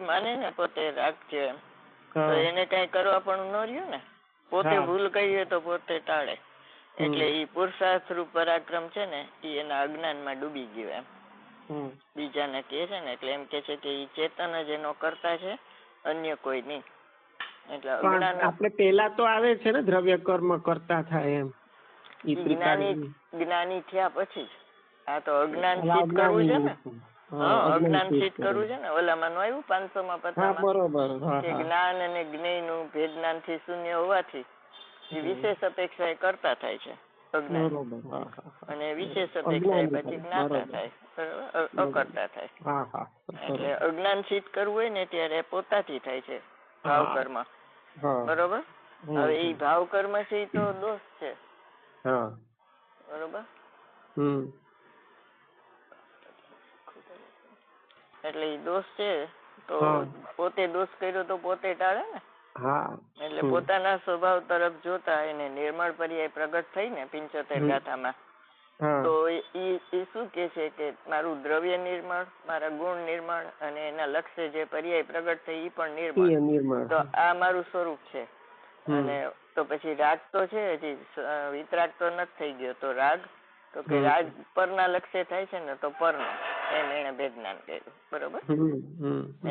માને ને પોતે રાખજો એમ, તો એને કઈ કરવા પણ ન રહ્યું ને. પોતે ભૂલ કરીએ તો પોતે ટાળે. એટલે ઈ પુરુષાર્થ રૂપ પરાક્રમ છે ને એ એના અજ્ઞાનમાં ડૂબી ગયો એમ. બીજાને કહે છે ને એટલે એમ કે છે કે ઈ ચેતન જ એનો કરતા છે, અન્ય કોઈ નહીં. એટલે અજ્ઞાન આપણે પેલા તો આવે છે ને દ્રવ્ય કર્મ કરતા થાય એમ. જ્ઞાની થયા પછી જ. આ તો અજ્ઞાન સિદ્ધ કરવું છે ને. અજ્ઞાન સિદ્ધ કરવું છે ને. ઓલામાં નું આવ્યું 500માં પતામાં કે જ્ઞાન અને જ્ઞેય નું ભેદ જ્ઞાન થી શૂન્ય હોવાથી વિશેષ અપેક્ષા એ કરતા થાય છે અજ્ઞાન, અને વિશેષ અપેક્ષા પછી જ્ઞાતા થાય, અકર્તા થાય. એટલે અજ્ઞાન સિદ્ધ કરવું હોય ને ત્યારે પોતાથી થાય છે ભાવ કર્મ. બરોબર. હવે એ ભાવ કર્મ છે એ તો દોષ છે. બરોબર. એટલે એ દોષ છે તો પોતે દોષ કર્યો તો પોતે ટાળે ને. એટલે પોતાના સ્વભાવ તરફ જોતા એને નિર્મળ પર્યાય પ્રગટ થઈ ને 75 ગાથામાં, તો એ શું કે છે કે મારું દ્રવ્ય નિર્મળ, મારા ગુણ નિર્મળ, અને એના લક્ષ્ય જે પર્યાય પ્રગટ થઈ એ પણ નિર્મળ. તો આ મારું સ્વરૂપ છે. અને તો પછી રાગ તો છે હજી વિતરાગ તો નથી થઈ ગયો. તો રાગ તો કે રાગ પરના લક્ષ્ય થાય છે ને તો પરનો એમ એને ભેદ જ્ઞાન કર્યું. બરોબર.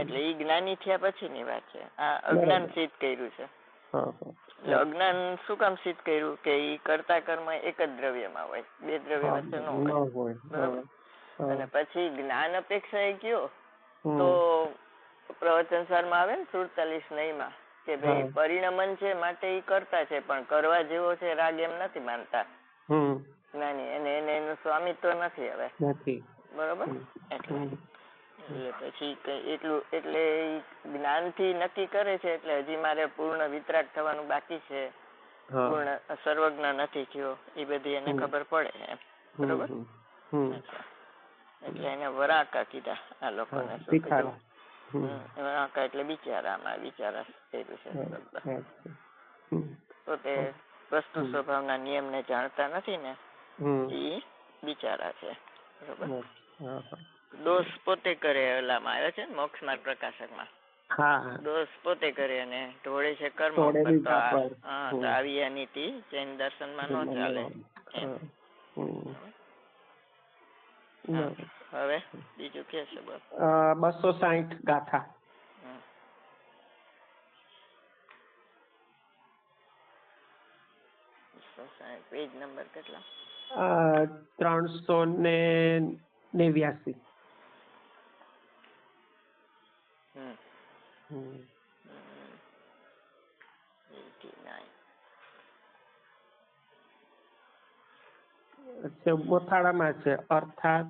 એટલે ઈ જ્ઞાની થયા પછી ની વાત છે. આ અજ્ઞાન સિદ્ધ કર્યું છે. એટલે અજ્ઞાન શું કામ સિદ્ધ કર્યું કે ઈ કરતા કર્મ એક જ દ્રવ્યમાં હોય, બે દ્રવ્ય વચ્ચે ન હોય. બરોબર. અને પછી જ્ઞાન અપેક્ષા એ કયો તો પ્રવચન સારમાં આવે ને 47 નહીમાં કે ભાઈ પરિણમન છે માટે ઈ કરતા છે, પણ કરવા જેવો છે રાગ એમ નથી માનતા જ્ઞાની. એને એનું સ્વામિત્વ નથી હવે. બરોબર. એટલે પછી એટલું એટલે જ્ઞાન થી નક્કી કરે છે. એટલે હજી મારે પૂર્ણ વિતરાગ થવાનું બાકી છે, પૂર્ણ સર્વજ્ઞ નથી થયો, એ બધી એને ખબર પડે એમ. બરોબર. એટલે એને વરાકા કીધા આ લોકોને. વરાકા એટલે બિચારામાં બિચારા થયેલું છે. પોતે વસ્તુ સ્વભાવના નિયમ ને જાણતા નથી ને એ બિચારા છે. બરોબર. દોષ પોતે કરે. ઓલામાં આવ્યો છે ને મોક્ષ માર્ગ પ્રકાશકમાં. દોષ પોતે કરે અને ઢોળે છે કર્મ. તો આવી આ નીતિ જૈન દર્શનમાં ન ચાલે. હવે બીજું કે છે 260 ગાથા. પેજ નંબર કેટલા? 389. મોથાળામાં છે અર્થાત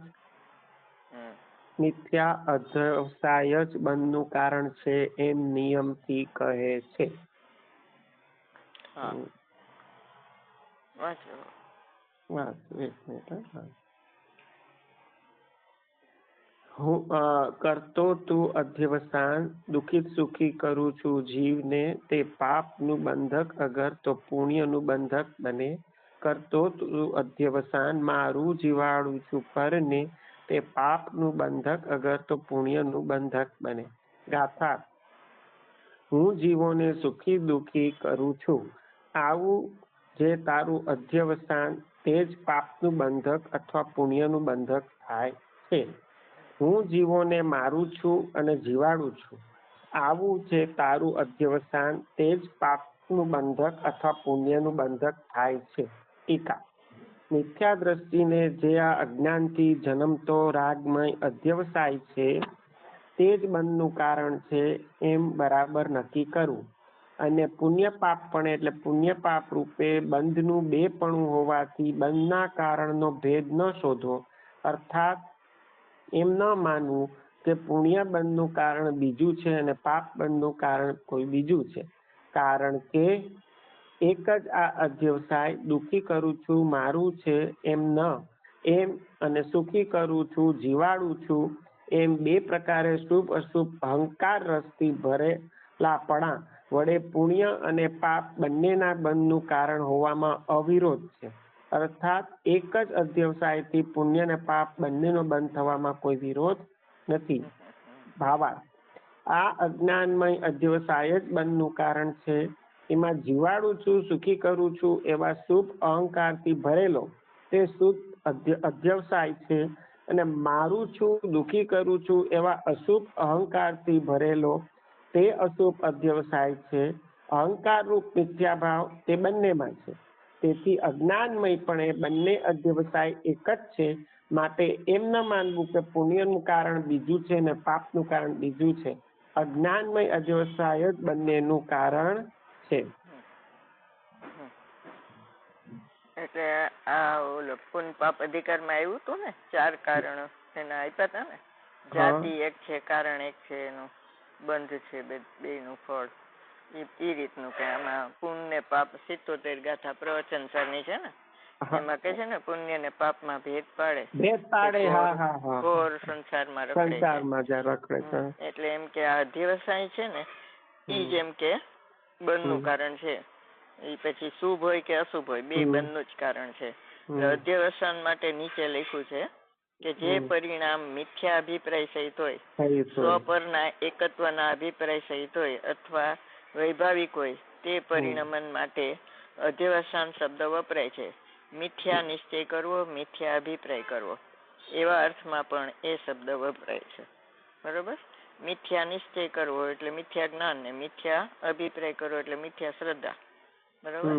મિથ્યા અધ્યવસાય જ બંધનું કારણ છે એમ નિયમથી કહે છે. હું કરતો તું અધ્યવસાન દુઃખિત સુખી કરું છું જીવને, તે પાપનું બંધક અગર તો પુણ્યનું બંધક બને. કરતો તું અધ્યવસાન મારું જીવાડું છું પરને, તે પાપનું બંધક અગર તો પુણ્યનું બંધક બને. ગાથા. હું જીવોને સુખી દુઃખી કરું છું, આવું જે તારું અધ્યવસાન તે જ પાપનું બંધક અથવા પુણ્યનું બંધક થાય છે. હું જીવોને મારું છું અને જીવાડું છું, આવું જે તારું અધ્યવસાન તે જ પાપનું બંધક અથવા પુણ્યનું બંધક થાય છે. ટીકા. મિથ્યા દ્રષ્ટિને જે આ અજ્ઞાનથી જન્મતો રાગમય અધ્યવસાય છે તે જ બંધનું કારણ છે એમ બરાબર નક્કી કરવું. અને પુણ્ય પાપ પણ એટલે પુણ્ય પાપ રૂપે બંધનું બેપણું હોવાથી બંધના કારણનો ભેદ ન શોધો. અર્થાત એમ ન માનવું કે પુણ્ય બંધનું કારણ બીજું છે અને પાપ બંધનું કારણ કોઈ બીજું છે. કારણ કે એક જ આ અધ્યવસાય દુઃખી કરું છું મારું છે એમ ન, એમ અને સુખી કરું છું જીવાડું છું એમ બે પ્રકારે શુભ અશુભ અહંકાર રસથી ભરેલાપણા વડે પુણ્ય અને પાપ બંનેના બંધનું કારણ હોવામાં અવિરોધ છે. અર્થાત એક જ અધ્યવસાયથી પુણ્ય અને પાપ બંનેનો બંધ થવામાં કોઈ વિરોધ નથી. ભાવાર્થ. આ અજ્ઞાનમય અધ્યવસાય જ બંધનું કારણ છે. એમાં જીવાડું છું, સુખી કરું છું એવા શુભ અહંકારથી ભરેલો તે શુદ્ધ અધ્યવસાય છે, અને મારું છું, દુઃખી કરું છું એવા અશુભ અહંકારથી ભરેલો તે અશુભ અધ્યવસાય છે. અહંકાર રૂપ મિથ્યાભાવ તે બંનેમાં છે. તેથી અજ્ઞાનમય પણ એ બંને અધ્યવસાય એક જ છે. માટે એમ ન માનવું કે પુણ્યનું કારણ બીજું છે ને પાપનું કારણ બીજું છે. અજ્ઞાનમય અધ્યવસાય જ બંનેનું કારણ છે. એટલે આ ઓલો પુણ્ય પાપ અધિકારમાં આવ્યું હતું ને, 4 કારણો એના આપ્યા હતા ને. જાતિ એક છે, કારણ એક છે, એનું બંધ છે, બેયનું ફળ. એ રીતનું કે આમાં પુણ્ય ને પાપ 77 ગાથા પ્રવચનસારની છે ને, એમાં કે છે ને પુણ્ય ને પાપમાં ભેદ પાડે. ઘોર સંસારમાં રખડે છે. એટલે એમ કે આ અધ્યવસાય છે ને એ જેમ કે બંધનું કારણ છે. એ પછી શુભ હોય કે અશુભ હોય, બે બંધનું જ કારણ છે. અધ્યવસાન માટે નીચે લખ્યું છે કે જે પરિણામ મિથ્યા અભિપ્રાય સહિત હોય, સ્વપરના એકત્વના અભિપ્રાય સહિત હોય અથવા વૈભાવિક હોય, તે પરિણમન માટે અધ્યવસાન શબ્દ વપરાય છે. મિથ્યા નિશ્ચય કરવો, મિથ્યા અભિપ્રાય કરવો, એવા અર્થમાં પણ એ શબ્દ વપરાય છે. બરોબર. મિથ્યા નિશ્ચય કરવો એટલે મિથ્યા જ્ઞાન, ને મિથ્યા અભિપ્રાય કરવો એટલે મિથ્યા શ્રદ્ધા. બરોબર.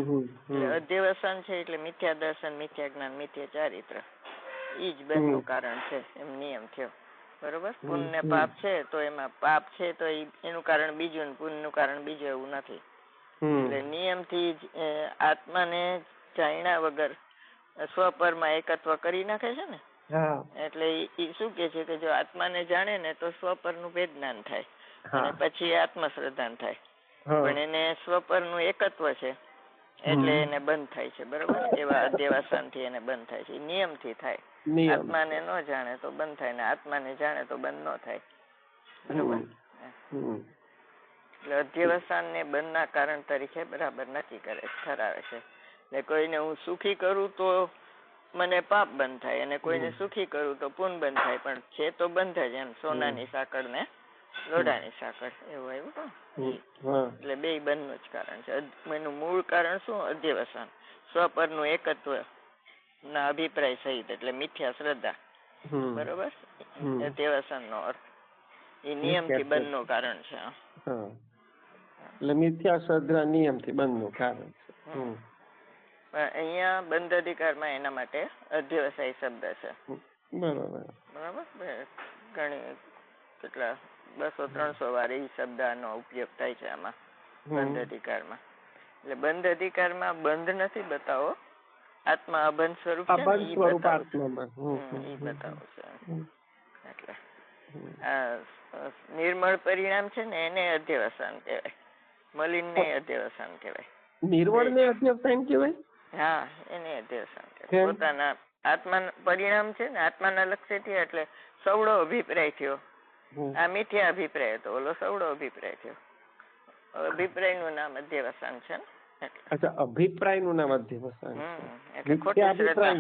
એટલે અધ્યવસાન છે એટલે મિથ્યા દર્શન, મિથ્યા જ્ઞાન, મિથ્યા ચારિત્ર, ઈ જ બંધનું કારણ છે. એમ નિયમ થયો. બરોબર. પુણ્ય પાપ છે તો એમાં પાપ છે તો એનું કારણ બીજું ને પુણ્યનું કારણ બીજું, એવું નથી. એટલે નિયમથી જ આત્માને જાણ્યા વગર સ્વપરમાં એકત્વ કરી નાખે છે ને. એટલે એ શું કે છે કે જો આત્માને જાણે ને તો સ્વપરનું ભેદ જ્ઞાન થાય, અને પછી આત્મશ્રદ્ધાન થાય. પણ એને સ્વપરનું એકત્વ છે એટલે એને બંધ થાય છે. બરોબર. એવા અધ્યવસાનથી એને બંધ થાય છે. નિયમથી થાય. આત્માને ન જાણે તો બંધ થાય, ને આત્માને જાણે તો બંધ ન થાય. બરોબર. એટલે અધ્યવસાન ને બંધના કારણ તરીકે બરાબર નક્કી કરે, ઠરાવે છે. એટલે કોઈને હું સુખી કરું તો મને પાપ બંધ થાય, અને કોઈને સુખી કરું તો પુણ્ય બંધ થાય. પણ છે તો બંધ જ, એમ સોનાની સાંકળ ને લોઢાની સાંકળ, એવું આવ્યું. એટલે બે બંધનું જ કારણ છે. એનું મૂળ કારણ શું? અધ્યવસાન, સ્વપરનું એકત્વ ના અભિપ્રાય સહિત, એટલે મિથ્યા શ્રદ્ધા. બરોબર. અધ્યવસાન નો અર્થ એ નિયમથી બંધનું કારણ છે. એટલે મિથ્યા શ્રદ્ધા નિયમથી બંધનું કારણ છે. પણ અહીંયા બંધ અધિકારમાં એના માટે અધ્યવસાય શબ્દ છે. બરાબર. ઘણી કેટલા 200-300 વાર એ શબ્દનો ઉપયોગ થાય છે આમાં બંધ અધિકારમાં. એટલે બંધ અધિકારમાં બંધ નથી બતાવો, આત્મા અબંધ સ્વરૂપ છે ને, ઈ બતાવો છે. એટલે નિર્મળ પરિણામ છે ને એને અધ્યવસાન કહેવાય, મલિન ને અધ્યવસાન કહેવાય. નિર્મળ ને અધ્યવસાન કહેવાય? હા, એને અધ્યવસાન કહેવાય. પોતાના આત્મા પરિણામ છે ને, આત્માના લક્ષ્યથી, એટલે સવડો અભિપ્રાય થયો. આ મિથ્યા અભિપ્રાય હતો, ઓલો સવડો અભિપ્રાય થયો. અભિપ્રાય નું નામ અધ્યવસાન છે ને. અચ્છા, અભિપ્રાય નું નામ અધ્યવસાન. એટલે ખોટી શ્રદ્ધા.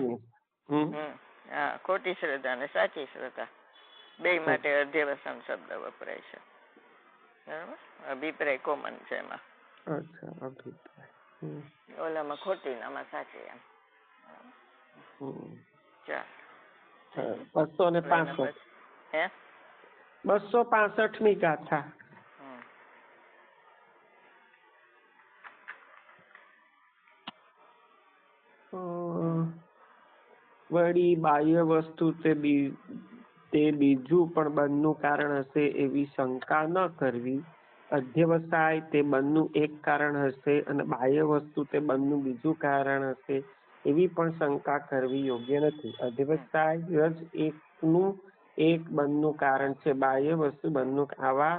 હા, ખોટી શ્રદ્ધા અને સાચી શ્રદ્ધા બે માટે અધ્યવસાન શબ્દ વપરાય છે. બરાબર. અભિપ્રાય કોમન છે એમાં. અચ્છા, અભિપ્રાય. ઓલામાં ખોટી, આમાં સાચી, એમ. 265. 265મી ગાથા. વળી બાહ્ય વસ્તુ તે બીજું પણ બંધનું કારણ હશે એવી શંકા ન કરવી. અધ્યવસાય તે બંધનું એક કારણ હશે અને બાહ્ય વસ્તુ તે બંધનું બીજું કારણ હશે એવી પણ શંકા કરવી યોગ્ય નથી. અધ્યવસાય જ એકનું એક બંધનું કારણ છે, બાહ્ય વસ્તુ બંધનું. આવા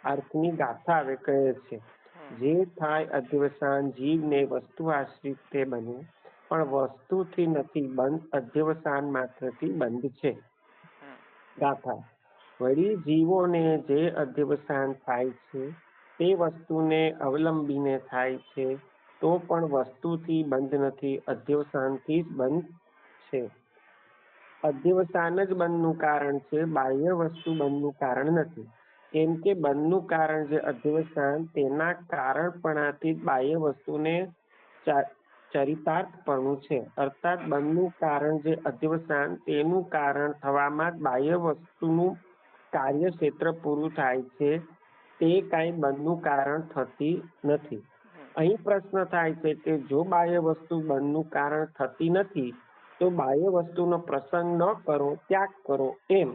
અર્થની ગાથા હવે કહે છે. જે થાય અધ્યવસાન જીવને વસ્તુ આશ્રિત તે બને, પણ વસ્તુથી નથી બંધ, અધ્યવસાન માત્રથી બંધ છે. ગાથા. વળી જીવોને જે અધ્યવસાન થાય છે તે વસ્તુને અવલંબીને થાય છે, તો પણ વસ્તુથી બંધ નથી, અધ્યવસાનથી જ બંધ છે. અધ્યવસાન જ બંધનું કારણ છે, બાહ્ય વસ્તુ બંધનું કારણ નથી. કેમ કે બંધનું કારણ જે અધ્યવસાન તેના કારણપણાથી બાહ્ય વસ્તુને ચરિતાર્થપણું છે, અર્થાત બંધનું કારણ જે અધ્યવસાન તેનું કારણ થવામાં જ બાહ્ય વસ્તુનું કાર્યક્ષેત્ર પૂરું થાય છે, તે કાંઈ બંધનું કારણ થતી નથી. અહીં પ્રશ્ન થાય છે કે જો બાહ્ય વસ્તુ બંધનું કારણ થતી નથી તો બાહ્ય વસ્તુનો પ્રસંગ ન કરો, ત્યાગ કરો. એમ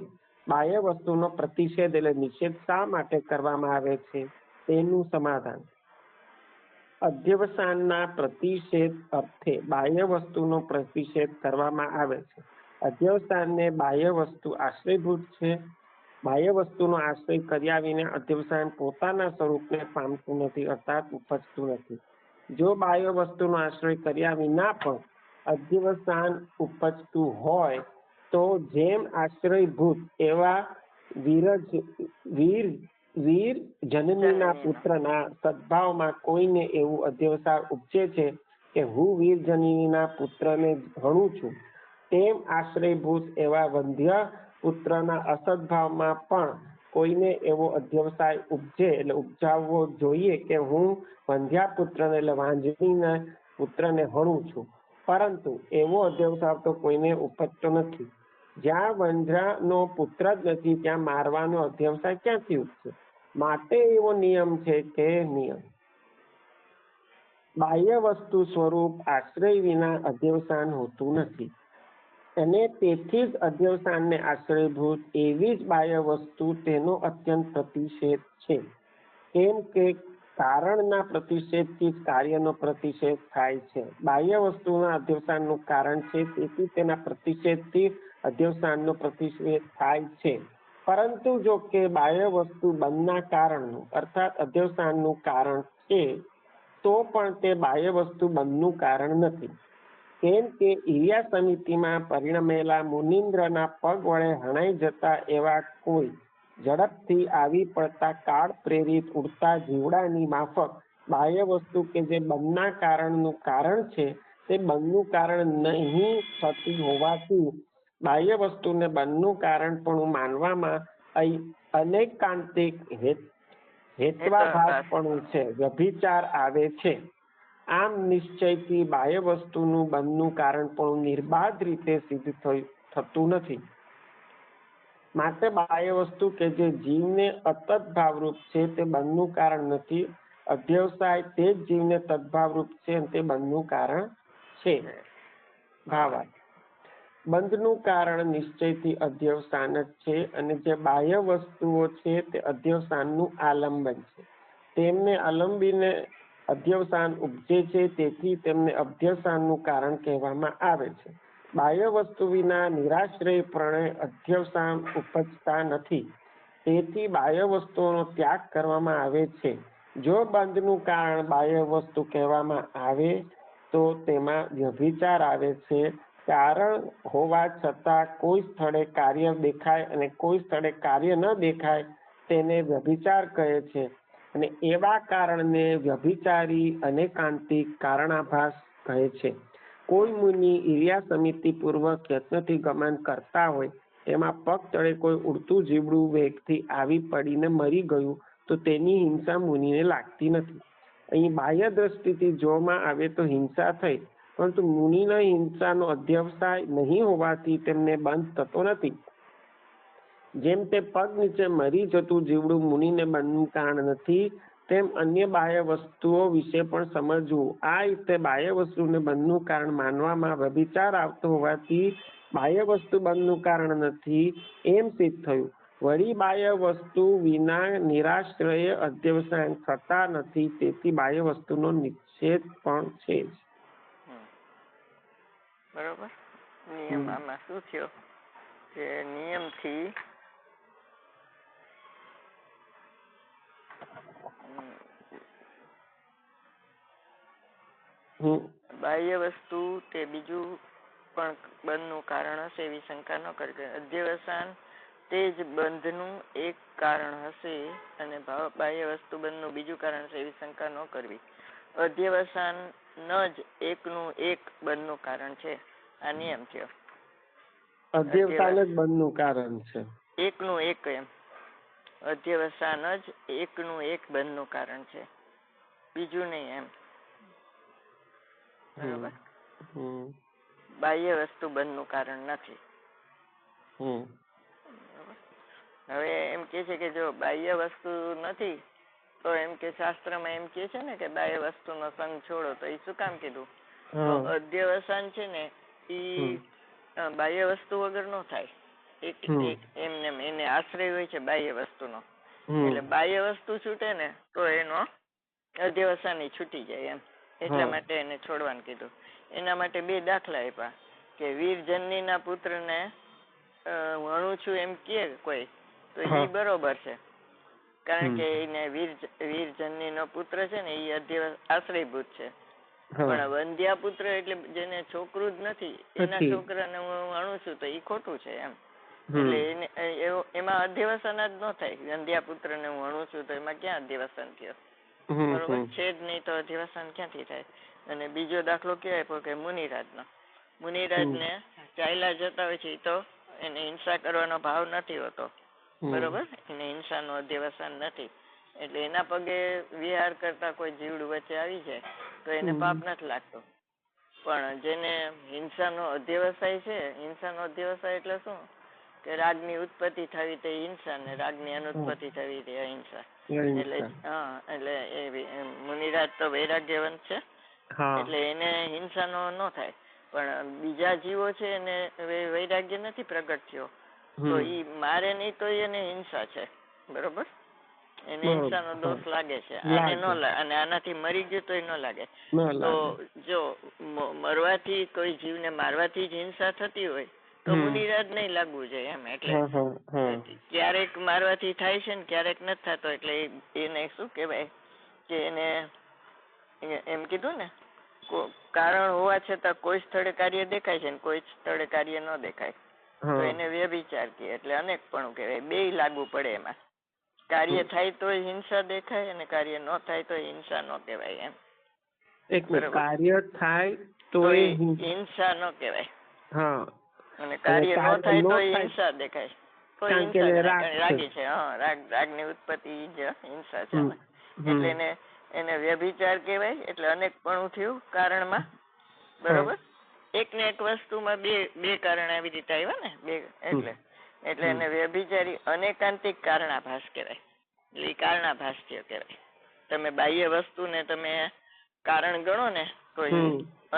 બાહ્ય વસ્તુનો પ્રતિષેધ એટલે નિષેધ શા માટે કરવામાં આવે છે? તેનું સમાધાન. અધ્યવસાનના પ્રતિષેધ અર્થે બાહ્ય વસ્તુનો પ્રતિષેધ કરવામાં આવે છે. અધ્યવસાનને બાહ્ય વસ્તુ આશ્રયભૂત છે. બાહ્ય વસ્તુનો આશ્રય કર્યા વિના અધ્યવસાન પોતાના સ્વરૂપને પામતું નથી, અર્થાત ઉપજતું નથી. જો બાહ્ય વસ્તુનો આશ્રય કર્યા વિના પણ અધ્યવસાન ઉપજતું હોય તો જેમ આશ્રયભૂત એવા વીર જનનીના પુત્રના સદભાવમાં કોઈને એવું અધ્યવસાન ઉપજે છે કે હું વીર જનનીના પુત્રને હણું છું, તેમ આશ્રયભૂત એવા વંધ્ય પુત્રના અસદભાવમાં પણ કોઈને એવો અધ્યવસાય ઉપજે એટલે ઉપજાવવો જોઈએ કે હું વંધ્યા પુત્રને એટલે વાંજણીના પુત્રને હણું છું, પરંતુ એવો અધ્યવસાય તો કોઈને ઉપજતો નથી. જ્યાં વંધ્યાનો પુત્ર જ નથી ત્યાં મારવાનો અધ્યવસાય ક્યાંથી ઉપજે? માટે એવો નિયમ છે કે નિયમ બાહ્ય વસ્તુ સ્વરૂપ આશ્રય વિના અધ્યવસાન હોતું નથી, અને તેથી જ અધ્યવસાનને આશ્રયભૂત એવી જ બાહ્ય વસ્તુ તેનો અત્યંત પ્રતિષેધ છે. કેમ કે કારણના પ્રતિષેધથી જ કાર્યનો પ્રતિષેધ થાય છે. બાહ્ય વસ્તુના અધ્યવસાનનું કારણ છે, તેથી તેના પ્રતિષેધથી અધ્યવસાનનો પ્રતિષેધ થાય છે. પરંતુ જો કે બાહ્ય વસ્તુ બંધના કારણનું અર્થાત અધ્યવસાનનું કારણ છે, તો પણ તે બાહ્ય વસ્તુ બંધનું કારણ નથી. કેમ કે ઈર્યા સમિતિમાં પરિણમેલા મુનીન્દ્રના પગ વડે હણાઈ જતા એવા કોઈ ઝડપથી આવી પડતા કાળ પ્રેરિત ઉડતા જીવડાની માફક બાહ્ય વસ્તુ કે જે બંધના કારણનું કારણ છે, તે બંધનું કારણ નહીં થતી હોવાથી બાહ્ય વસ્તુને બંધનું કારણ પણ માનવામાં અનૈકાંતિક હેત્વાભાસપણું છે, વ્યભિચાર આવે છે. આમ નિશ્ચયથી બાહ્ય વસ્તુનું બંધનું કારણ પણ નિર્બાધ રીતે સિદ્ધ થતું નથી. માટે બાહ્ય વસ્તુ કે જે જીવને અતદ્ભાવરૂપ છે તે બંધનું કારણ નથી. અધ્યવસાય તે જ જીવને તદ્ભાવરૂપ છે અને તે બંધનું કારણ છે. ભાવાર્થ બંધનું કારણ નિશ્ચયથી અધ્યવસાન જ છે, અને જે બાહ્ય વસ્તુઓ છે તે અધ્યવસાનનું આલંબન છે. તેમને અલંબીને અધ્યવસાન ઉપજે છે, તેથી તેમને અધ્યવસાનનું કારણ કહેવામાં આવે છે. બાહ્ય વસ્તુ વિના નિરાશ્રયપણે અધ્યવસાન ઉપજતા નથી, તેથી બાહ્ય વસ્તુઓનો ત્યાગ કરવામાં આવે છે. જો બંધનું કારણ બાહ્ય વસ્તુ કહેવામાં આવે તો તેમાં વ્યભિચાર આવે છે. કારણ હોવા છતાં કોઈ સ્થળે કાર્ય દેખાય અને કોઈ સ્થળે કાર્ય ન દેખાય તેને વ્યભિચાર કહે છે, અને એવા કારણને વ્યભિચારી અનૈકાંતિક કારણાભાસ કહે છે. કોઈ મુનિ ઈર્યા સમિતિ પૂર્વક યત્નથી ગમન કરતા હોય, એમાં પગ તળે કોઈ ઉડતું જીવડું વેગથી આવી પડીને મરી ગયું તો તેની હિંસા મુનિને લાગતી નથી. અહીં બાહ્ય દ્રષ્ટિથી જોવામાં આવે તો હિંસા થઈ, પરંતુ મુનિના હિંસાનો અધ્યવસાય નહીં હોવાથી તેમને બંધ થતો નથી. જેમ તે પગ નીચે મરી જતું જીવડું મુનિને બંધનું કારણ નથી, તેમ અન્ય બાહ્ય વસ્તુઓ વિશે પણ સમજવું. આ રીતે બાહ્ય વસ્તુને બંધનું કારણ માનવામાં વ્યભિચાર આવતો હોવાથી બાહ્ય વસ્તુ બંધનું કારણ નથી એમ સિદ્ધ થયું. વળી બાહ્ય વસ્તુ વિના નિરાશ્રય અધ્યવસાન થતા નથી, તેથી બાહ્ય વસ્તુનો નિષેધ પણ છે જ. બરોબર. નિયમ આમાં શું થયો કે નિયમથી બાહ્ય વસ્તુ તે બીજું પણ બંધનું કારણ હશે એવી શંકા ન કરવી. અધ્યવસાન તે જ બંધનું એક કારણ હશે અને બાહ્ય વસ્તુ બંધનું બીજું કારણ હશે એવી શંકા ન કરવી. અધ્યવસાન ન જ એકનું એક બંધનું કારણ છે. આ નિયમ થયો. અધ્યવસાન જ બંધનું કારણ છે. એકનું એક એમ અધ્યવસાન જ એકનું એક બંધનું કારણ છે, બીજું નહીં એમ. બરોબર. બાહ્ય વસ્તુ બંધનું કારણ નથી. હવે એમ કે છે કે જો બાહ્ય વસ્તુ નથી તો એમ કે શાસ્ત્રમાં એમ કે છે ને કે બાહ્ય વસ્તુનો સંગ છોડો, તો એ શું કામ કીધું? તો અધ્યવસાન છે ને એ બાહ્ય વસ્તુ વગર નો થાય. એમને એને આશ્રય હોય છે બાહ્ય વસ્તુનો, એટલે બાહ્ય વસ્તુ છૂટે ને તો એનો અધ્યવસાન છૂટી જાય એમ. એટલા માટે એને છોડવાનું કીધું. એના માટે 2 દાખલા આપ્યા કે વીરજનનીના પુત્રને હું અણું છું એમ કે કોઈ તો એ બરોબર છે, કારણ કે એને વીરજનનીનો પુત્ર છે ને એ આશ્રયભૂત છે. પણ વંધ્યા પુત્ર એટલે જેને છોકરું જ નથી એના છોકરાને હું અણું છું તો એ ખોટું છે એમ. એટલે એમાં અધ્યવસાન જ ન થાય. વંધ્યા પુત્ર ને હું અણું છું તો એમાં ક્યાં અધ્યવસાન થયો? બરોબર છે જ નહીં, તો અધ્યવસાન ક્યાંથી થાય? અને બીજો દાખલો ક્યાં આપ્યો કે મુનિરાજનો. મુનિરાજને ચાલ્યા જતા હોય છે તો એને હિંસા કરવાનો ભાવ નથી હોતો, બરોબર, એને હિંસાનો અધ્યવસાન નથી, એટલે એના પગે વિહાર કરતા કોઈ જીવડું વચ્ચે આવી જાય તો એને પાપ નથી લાગતો. પણ જેને હિંસાનો અધ્યવસાય છે, હિંસાનો અધ્યવસાય એટલે શું કે રાગની ઉત્પત્તિ થવી તે હિંસા ને રાગની અનુત્પત્તિ થવી તે અહિંસા. એટલે એટલે એ મુનિરાજ તો વૈરાગ્યવંત છે, એટલે એને હિંસાનો ન થાય. પણ બીજા જીવો છે એને વૈરાગ્ય નથી પ્રગટ થયો તો ઈ મારે નહીં તો એને હિંસા છે, બરોબર, એને હિંસાનો દોષ લાગે છે. આને નો લાગે, અને આનાથી મરી ગયો તો ન લાગે. તો જો મરવાથી કોઈ જીવને મારવાથી જ હિંસા થતી હોય તો મુનિરાજ નહીં લાગવું જોઈએ એમ. એટલે ક્યારેક મારવાથી થાય છે ને ક્યારેક નથી થતો, એટલે એને શું કહેવાય કે એને એમ કીધું ને કારણ હોવા છતાં કોઈ સ્થળે કાર્ય દેખાય છે ને કોઈ સ્થળે કાર્ય ન દેખાય તો એને વ્યભિચાર કહે. એટલે અનેકપણું કહેવાય. 2 લાગુ પડે એમાં. કાર્ય થાય તો હિંસા દેખાય અને કાર્ય ન થાય તો હિંસા ન કહેવાય એમ. કાર્ય થાય તો હિંસા ન કહેવાય અને કાર્ય ન થાય તો હિંસા દેખાય તો હિંસા રાગી છે. રાગની ઉત્પત્તિ જ હિંસા છે. એટલે એને વ્યભિચાર કહેવાય. એટલે અનેકપણું થયું કારણમાં, બરોબર. એક ને એક વસ્તુમાં બે કારણ આવી રીતે આવ્યા ને, 2 એટલે એને વ્યભિચારી અનેકાંતિક કારણાભાસ કહેવાય. એટલે એ કારણાભાસ કહેવાય. તમે બાહ્ય વસ્તુને તમે કારણ ગણો ને તો એ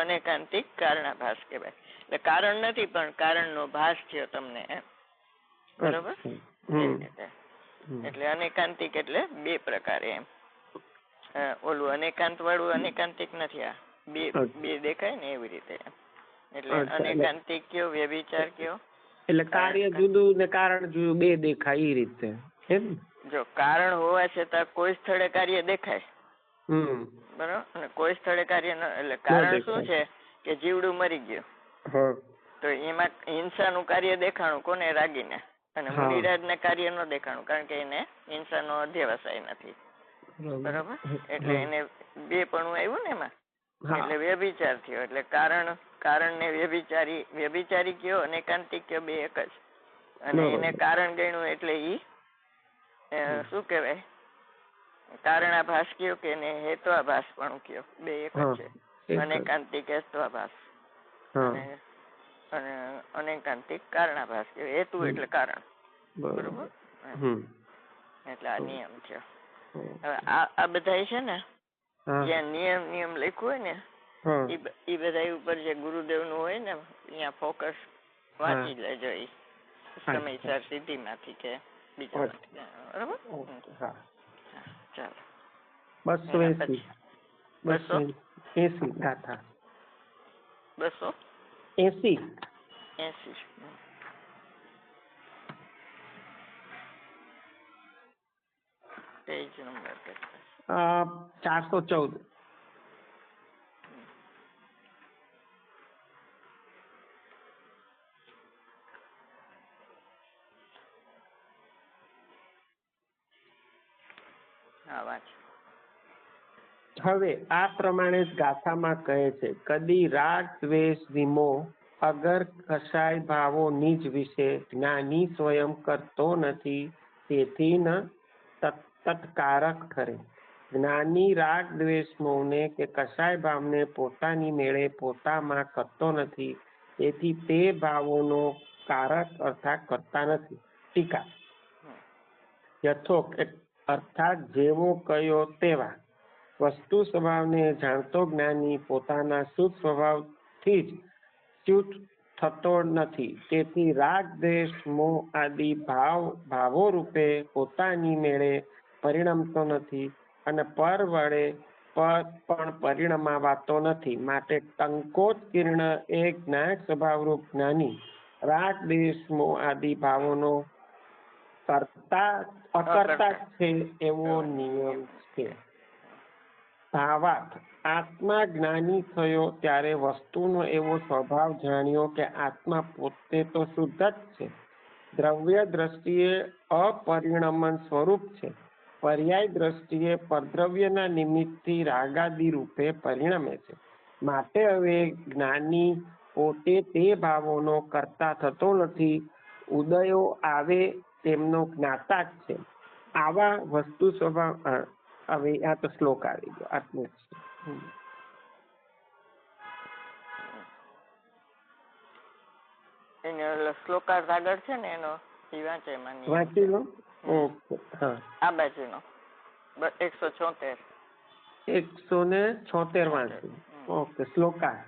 અનેકાંતિક કારણાભાસ કહેવાય. એટલે કારણ નથી પણ કારણનો ભાસ થયો તમને એમ, બરોબર. એટલે અનેકાંતિક એટલે 2 પ્રકારે એમ. ઓલું અનેકાંત વાળું અનેકાંતિક નથી, આ બે દેખાય ને એવી રીતે એમ. એટલે અનેકાંતિક કયો, વ્યભિચાર કયો. એટલે કાર્ય જુદું ને કારણ જુદું 2 દેખાય એ રીતે. જો કારણ હોવા છતાં કોઈ સ્થળે કાર્ય દેખાય, બરોબર, અને કોઈ સ્થળે કાર્ય ન. એટલે કારણ શું છે કે જીવડું મરી ગયું તો એમાં હિંસાનું કાર્ય દેખાણું કોને? રાગીને. અને મુનિરાજને કાર્ય ન દેખાણું કારણ કે એને હિંસાનો અધ્યવસાય નથી, બરોબર. એટલે એને 2 પણું આવ્યું ને એમાં, એટલે વ્યભિચાર થયો. એટલે કારણ ને વ્યભિચારી કયો, અનેકાંતિક કયો, 2 એક જ. અને એને કારણ ગણ્યું એટલે ઈ શું કહેવાય કારણાભાસ કયો કે એને હેત્વાભાસ પણ કયો, 2 એક જ છે. અનેકાંતિક હેત્વાભાસ અને અનેકાંતિક કારણાભાસ કયો. હેતુ એટલે કારણ, બરોબર. એટલે આ નિયમ છે. હવે આ બધા છે ને જ્યાં નિયમ લખ્યું હોય ને એ બધા ઉપર જે ગુરુદેવ નું હોય ને અહીંયા ફોકસ વાંચી લેજો. એ સમયસર સિદ્ધિ માંથી કે બીજા માંથી, બરોબર. ચાલો. 280 ગાથા. 280 પેજ નંબર 414. હવે આ પ્રમાણે જ ગાથામાં કહે છે, કદી રાગ દ્વેષ ધીમો અગર કશાય ભાવો નિજ વિશે જ્ઞાની સ્વયં કરતો નથી, તેથી ન તત્કારક ઠરે. જ્ઞાની રાગ દ્વેષ મોહને કે કસાય ભાવને પોતાની મેળે પોતામાં કરતો નથી, તેથી તે ભાવોનો કારક અર્થાત કરતા નથી. ટીકા. યથોક્ત અર્થાત જેવો કયો તેવા વસ્તુ સ્વભાવને જાણતો જ્ઞાની પોતાના શુદ્ધ સ્વભાવથી જ ચ્યુત થતો નથી, તેથી રાગ દ્વેષ મોહ આદિ ભાવો રૂપે પોતાની મેળે પરિણમતો નથી અને પર વડે પણ પરિણમાવાતો નથી. માટે ટંકોત કિરણ એ જ્ઞાયક સ્વભાવરૂપ જ્ઞાની રાગ દ્વેષ મોહ આદિ ભાવોનો અકર્તા છે એવો નિયમ છે. ભાવાર્થ. આત્મા જ્ઞાની થયો ત્યારે વસ્તુનો એવો સ્વભાવ જાણ્યો કે આત્મા પોતે તો શુદ્ધ જ છે, દ્રવ્ય દ્રષ્ટિએ અપરિણમન સ્વરૂપ છે, પર્યાય દ્રષ્ટિએ પરદ્રવ્યના નિમિત્તથી રાગાદિ રૂપે પરિણમે છે. માટે હવે જ્ઞાની પોતે તે ભાવોનો કર્તા થતો નથી, ઉદયો આવે તેમનો જ્ઞાતા જ છે. આવા વસ્તુ સ્વભાવ. હવે આ તો શ્લોક આવી ગયો, આટલું જ છે. એનો શ્લોકાર્થ આગળ છે ને એનો વાંચે વાંચી લો. ઓકે. હા, આ બાજુનો 176 વાંચી. ઓકે. શ્લોકાર્થ.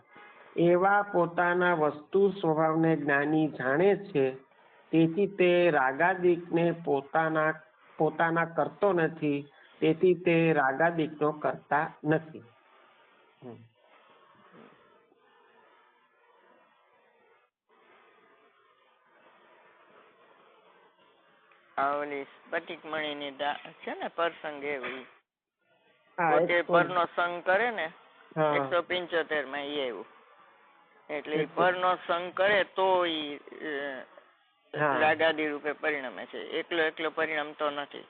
એવા પોતાના વસ્તુ સ્વભાવને જ્ઞાની જાણે છે, તેથી તે રાગાદિકને પોતાના કરતો નથી, તેથી તે રાગાદિકનો કરતા નથી. ઓલી સ્ફટિક મણીની છે ને પ્રસંગ એવી પોતે પરનો સંગ કરે ને 175 માં એ એવું, એટલે પરનો સંગ કરે તો ઈ રાગાદી રૂપે પરિણમે છે, એકલો પરિણમતો નથી,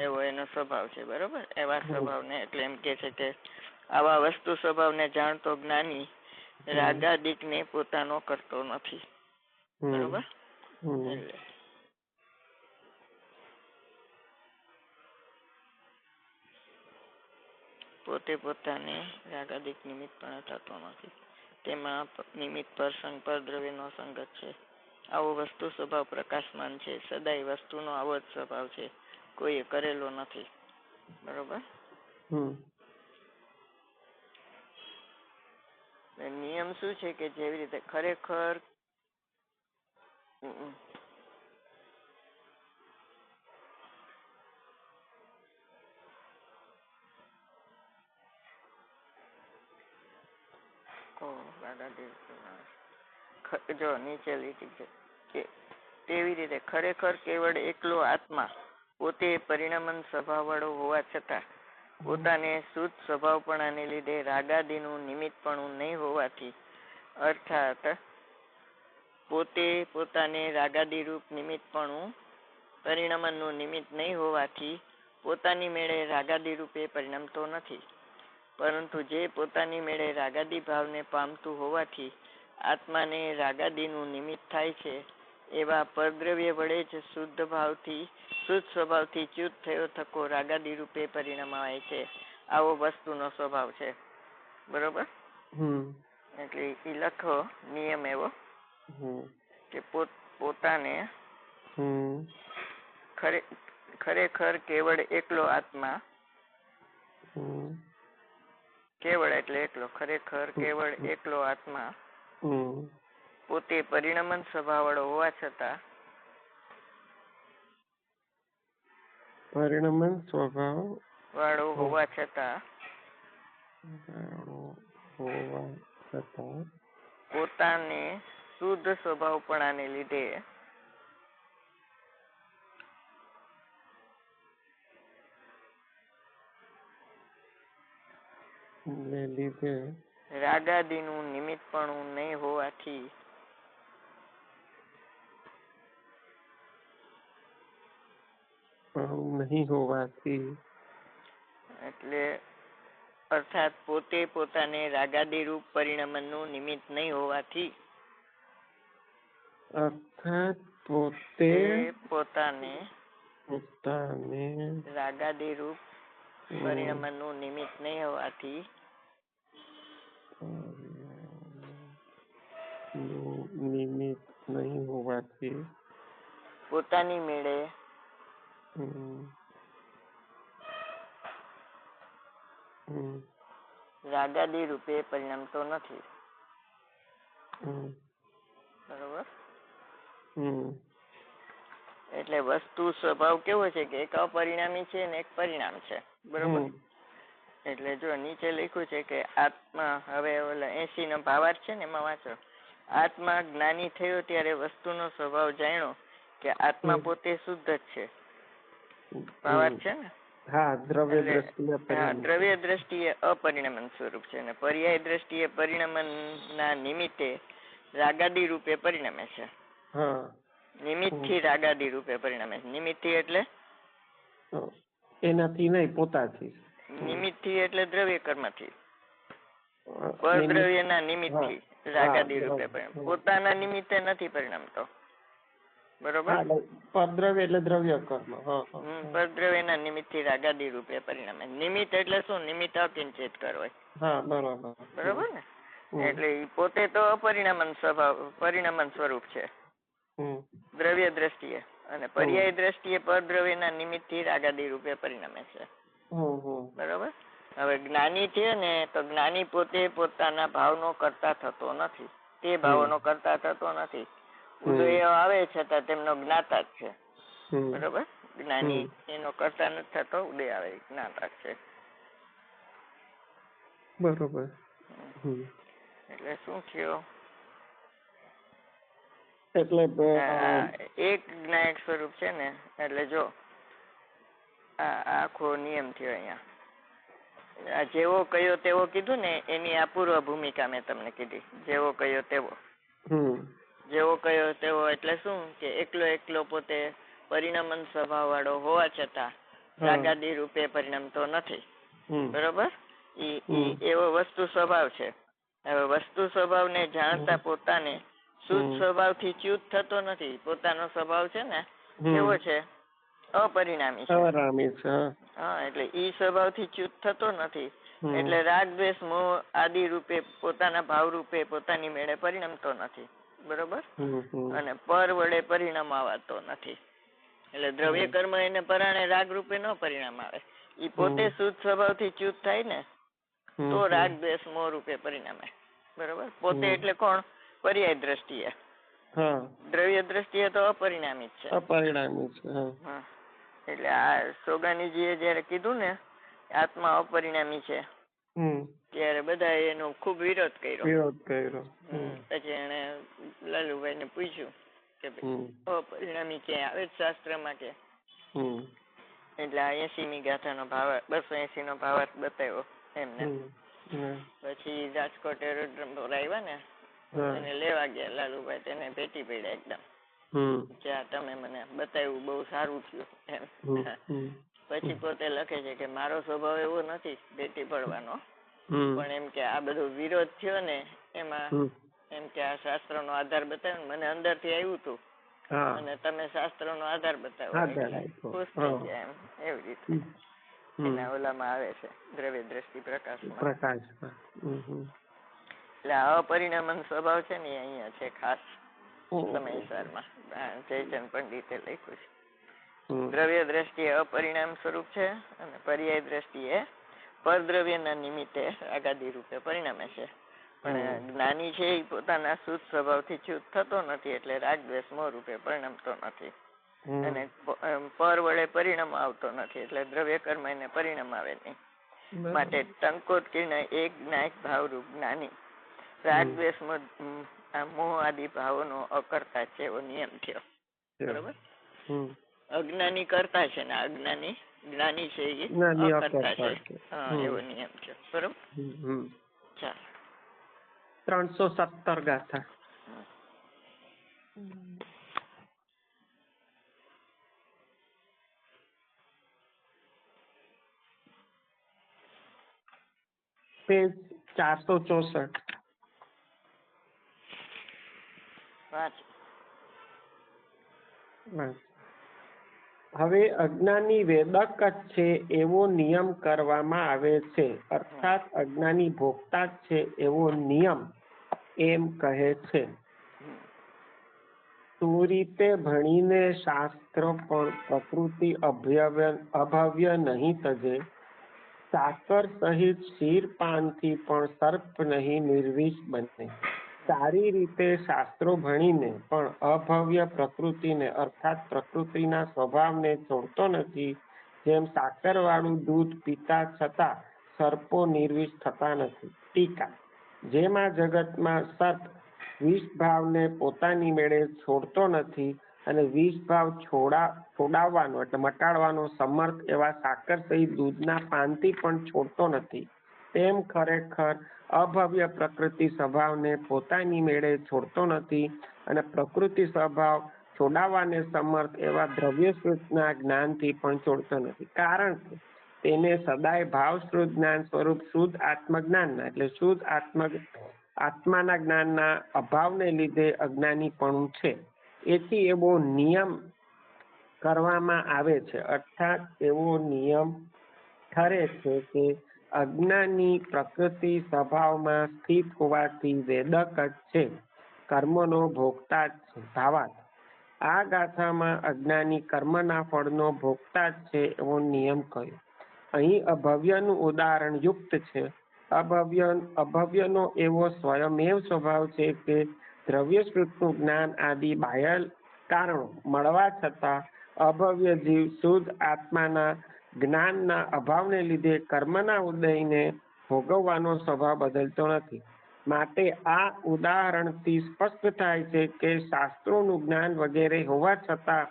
એવો એનો સ્વભાવ છે. બરોબર. એવા સ્વભાવને એટલે એમ કે છે કે આવા વસ્તુ સ્વભાવને જાણતો જ્ઞાની રાગાદિક ને પોતાનો કરતો નથી. બરોબર. પોતે પોતાને રાગાદિક નિમિત્ત પણ થતો નથી, તેમાં નિમિત્ત પ્રસંગ પર દ્રવ્યનો સંગત છે. આવો વસ્તુ સ્વભાવ પ્રકાશમાન છે, સદાય વસ્તુનો આવો જ સ્વભાવ છે, કોઈએ કરેલો નથી. બરોબર. નિયમ શું છે કે જેવી રીતે ખરેખર જો નીચે લીટી છે કે તેવી રીતે ખરેખર કેવળ એકલો આત્મા પોતે પરિણમન સ્વભાવ વાળો હોવા છતાં પોતાને શુદ્ધ સ્વભાવપણાને લીધે રાગાદીનું નિમિત્તપણું નહીં હોવાથી, અર્થાત પોતે પોતાને રાગાદી રૂપ નિમિત્તપણું પરિણમનનું નિમિત્ત નહીં હોવાથી પોતાની મેળે રાગાદી રૂપે પરિણમતો નથી, પરંતુ જે પોતાની મેળે રાગાદી ભાવને પામતું હોવાથી આત્માને રાગાદીનું નિમિત્ત થાય છે, એવા પરદ્રવ્ય વડે જ શુદ્ધ સ્વભાવથી ચ્યુત થયો થકો રાગાદી રૂપે પરિણમાય છે. આવો વસ્તુનો સ્વભાવ છે. બરોબર. એટલે એ લખો નિયમ એવો કે પોતાને ખરેખર કેવળ એકલો આત્મા, કેવળ એટલે એકલો, ખરેખર કેવળ એકલો આત્મા પોતે પરિણમન સ્વભાવ વાળો હોવા છતાં પોતાને શુદ્ધ સ્વભાવપણાને લીધે રાગાદીનું નિમિત્તપણું નહીં હોવાથી એટલે અર્થાત પોતે પોતાને રાગાદી રૂપ પરિણમનનું નિમિત્ત નહીં હોવાથી પોતાને પોતાને રાગાદી રૂપ પરિણમનનું નિમિત્ત નહીં હોવાથી નિમિત્ત નહીં હોવાથી પોતાની મેળે રાગાદી રૂપે પરિણમતો નથી. બરોબર. એટલે વસ્તુ સ્વભાવ કેવો છે કે એક અપરિણામી છે ને એક પરિણામ છે. બરોબર. એટલે જો નીચે લખ્યું છે કે આત્મા, હવે 80 નો ભાવાર્થ છે ને એમાં વાંચો. આત્મા જ્ઞાની થયો ત્યારે વસ્તુનો સ્વભાવ જાણ્યો કે આત્મા પોતે શુદ્ધ જ છે. ભાવાર્થ છે ને. હા, દ્રવ્ય દ્રષ્ટિએ અપરિણમન સ્વરૂપ છે અને પર્યાય દ્રષ્ટિએ પરિણમન ના નિમિત્તે રાગાદી રૂપે પરિણમે છે. નિમિત્ત થી રાગાદી રૂપે પરિણમે છે. નિમિત્ત થી એટલે એનાથી નહીં, પોતાથી. નિમિત્ત થી એટલે દ્રવ્ય કર્મ થી, પરદ્રવ્ય ના નિમિત્ત થી રાગાદી રૂપે પરિણમે. પોતાના નિમિત્તે નથી પરિણમતો. બરોબર. પરદ્રવ્ય એટલે દ્રવ્ય કર્મ. પરદ્રવ્ય ના નિમિત્ત થી રાગાદી રૂપે પરિણમે. નિમિત્ત એટલે શું? નિમિત્ત અકિંચિત કરવો. બરોબર ને. એટલે પોતે તો અપરિણમન સ્વભાવ, પરિણમન સ્વરૂપ છે દ્રવ્ય દ્રષ્ટિએ, અને પર્યાય દ્રષ્ટિએ પરદ્રવ્ય ના નિમિત્ત થી રાગાદી રૂપે પરિણમે છે. બરોબર. હવે જ્ઞાની છે ને, તો જ્ઞાની પોતે પોતાના ભાવનો કરતા થતો નથી. તે ભાવોનો કરતા થતો નથી. ઉદય આવે છતાં તેમનો જ્ઞાતા જ છે. બરોબર. જ્ઞાની એનો કરતા નથી થતો, ઉદય આવે જ્ઞાતા છે. બરોબર. એટલે શું થયો? એટલે એક જ્ઞાયક સ્વરૂપ છે ને. એટલે જો આખો નિયમ થયો અહીંયા. જેવો કયો તેવો કીધું ને, એની આ પૂર્વ ભૂમિકા મેં તમને કીધી. જેવો કયો તેવો. જેવો કયો તેવો એટલે શું કે એકલો પોતે પરિણમન સ્વભાવ વાળો હોવા છતાં રાગાદી રૂપે પરિણમતો નથી. બરોબર. એવો વસ્તુ સ્વભાવ છે. હવે વસ્તુ સ્વભાવ ને જાણતા પોતાને શુદ્ધ સ્વભાવ થી ચ્યુત થતો નથી. પોતાનો સ્વભાવ છે ને કેવો છે? અપરિણામી છે. હા, એટલે ઈ સ્વભાવ થી ચ્યુત થતો નથી. એટલે રાગ દ્વેષ મોહ આદિ રૂપે પોતાના ભાવ રૂપે પોતાની મેળે પરિણમતો નથી. બરોબર. અને પર વડે પરિણામ આવતો નથી. એટલે દ્રવ્ય કર્મ એને પરાણે રાગ રૂપે ન પરિણામ આવે. ઈ પોતે શુદ્ધ સ્વભાવ થી ચ્યુત થાય ને તો રાગ દ્વેષ મોહ રૂપે પરિણામે. બરોબર. પોતે એટલે કોણ? પર્યાય દ્રષ્ટિએ. દ્રવ્ય દ્રષ્ટિએ તો અપરિણામી છે. એટલે આ સોગાનીજીએ જયારે કીધું ને આત્મા અપરિણામી છે ત્યારે બધા એનો ખુબ વિરોધ કર્યો. પછી એને લાલુભાઈ ને પૂછ્યું કે અપરિણામી ક્યાંય આવે જ શાસ્ત્રમાં કે? એટલે આ 80મી ગાથાનો ભાવ, 280 નો ભાવાર્થ બતાવ્યો એમને. પછી રાજકોટ એરોડ્રોમ આવ્યા ને, એને લેવા ગયા લાલુભાઈ, તેને ભેટી પડ્યા એકદમ. તમે મને બતાવ્યું, બહુ સારું થયું એમ. પછી પોતે લખે છે કે મારો સ્વભાવ એવો નથી ભેટી પડવાનો, પણ એમ કે આ બધો વિરોધ થયો ને એમાં એમ કે આ શાસ્ત્ર નો આધાર બતાવ્યો, મને અંદર થી આવ્યું હતું અને તમે શાસ્ત્ર નો આધાર બતાવ્યો, ખુશ થઈ ગયા એમ. એવી રીતે એના ઓલામાં આવે છે દ્રવ્ય દ્રષ્ટિ પ્રકાશમાં. એટલે અપરિણામન સ્વભાવ છે ને અહીંયા છે ખાસ સમયસરમાં. જયચંદ પંડિતે લખ્યું છે. દ્રવ્ય દ્રષ્ટિએ અપરિણામ સ્વરૂપ છે અને પર્યાય દ્રષ્ટિએ પરદ્રવ્યના નિમિત્તે રાગાદી રૂપે પરિણમે છે. પણ જ્ઞાની છે એ પોતાના શુદ્ધ સ્વભાવથી ચ્યુત થતો નથી, એટલે રાગ દ્વેષ મોહ રૂપે પરિણમતો નથી અને પર વડે પરિણામ આવતો નથી, એટલે દ્રવ્ય કર્મ એને પરિણામ આવે નહીં. માટે ટંકોત કિરણ એક જ્ઞાયક ભાવરૂપ જ્ઞાની રાગ દ્વેષ મોહ આદિ ભાવોનો અકર્તા છે એવો નિયમ થયો. બરોબર. અજ્ઞાની કરતા છે ને અજ્ઞાની જ્ઞાની છે એ અકર્તા છે. એવો નિયમ થયો. બરોબર. ચાલો. 317 ગાથા. પેજ 464. હવે અજ્ઞાની વેદક જ છે એવો નિયમ કરવામાં આવે છે, અર્થાત અજ્ઞાની ભોગતા જ છે એવો નિયમ એમ કહે છે. તું રીતે ભણીને શાસ્ત્ર પણ પ્રકૃતિ અભવ્ય નહીં તજે, સાકર સહિત ક્ષીરપાનથી પણ સર્પ નહીં નિર્વિષ બને. સારી રીતે શાસ્ત્રો ભણીને પણ અભવ્ય પ્રકૃતિને અર્થાત પ્રકૃતિના સ્વભાવને છોડતો નથી, જેમ સાકરવાળું દૂધ પીતા છતાં સર્પો નિર્વિષ થતા નથી. ટીકા: જેમ આ જગતમાં સર્પ વિષભાવને પોતાની મેળે છોડતો નથી અને વિષભાવ છોડાવવાનો એટલે મટાડવાનો સમર્થ એવા સાકર સહિત દૂધના પાનથી પણ છોડતો નથી, તેમ ખરેખર અભવ્ય પ્રકૃતિ સ્વભાવને પોતાની મેળે છોડતો નથી અને પ્રકૃતિ સ્વભાવ છોડાવવાને સમર્થ એવા દ્રવ્યશ્રુતના જ્ઞાનથી પણ છોડતો નથી, કારણ કે તેને સદાય ભાવશ્રુત જ્ઞાન સ્વરૂપ શુદ્ધ આત્મજ્ઞાનના એટલે શુદ્ધ આત્માના જ્ઞાનના અભાવને લીધે અજ્ઞાનીપણું છે. એથી એવો નિયમ કરવામાં આવે છે, અર્થાત એવો નિયમ ઠરે છે કે અજ્ઞાની પ્રકૃતિ સ્વભાવમાં સ્થિત હોવાથી વેદક જ છે, કર્મનો ભોગતા જ છે. ભાવાર્થ: આ ગાથામાં અજ્ઞાની કર્મના ફળનો ભોગતા જ છે એવો નિયમ કહ્યો. અહીં અભવ્યનું ઉદાહરણ યુક્ત છે. અભવ્યનો એવો સ્વયમેવ સ્વભાવ છે કે દ્રવ્યશ્રુતનું જ્ઞાન આદિ બાહ્ય કારણો મળવા છતાં અભવ્ય જીવ શુદ્ધ આત્માના જ્ઞાનના અભાવને લીધે કર્મના ઉદયને ભોગવવાનો સ્વભાવ બદલતો નથી. માટે આ ઉદાહરણથી સ્પષ્ટ થાય છે કે શાસ્ત્રોનું જ્ઞાન વગેરે હોવા છતાં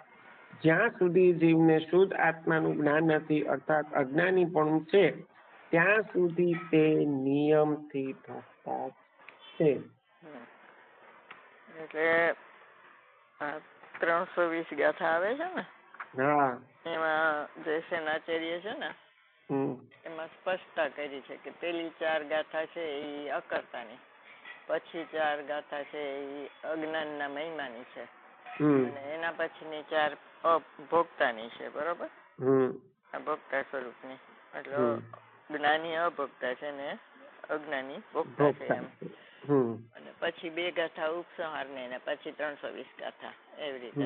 જ્યાં સુધી જીવને શુદ્ધ આત્માનું જ્ઞાન નથી અર્થાત અજ્ઞાનીપણું છે, ત્યાં સુધી તે નિયમથી ભોગતા છે. એટલે 320 ગાથા આવે છે ને, હા, એમાં જયસેનાચાર્ય છે ને એમાં સ્પષ્ટતા કરી છે કે પેલી 4 ગાથા છે એ અકર્તાની, પછી 4 ગાથા છે એ અજ્ઞાનના મહિમાની છે અને એના પછીની 4 અભોક્તાની છે. બરોબર? અભોક્તા સ્વરૂપની, એટલે જ્ઞાની અભોક્તા છે ને અજ્ઞાની ભોક્તા છે એમ. અને પછી 2 ગાથા ઉપસંહાર ને પછી 320 ગાથા એવી રીતે.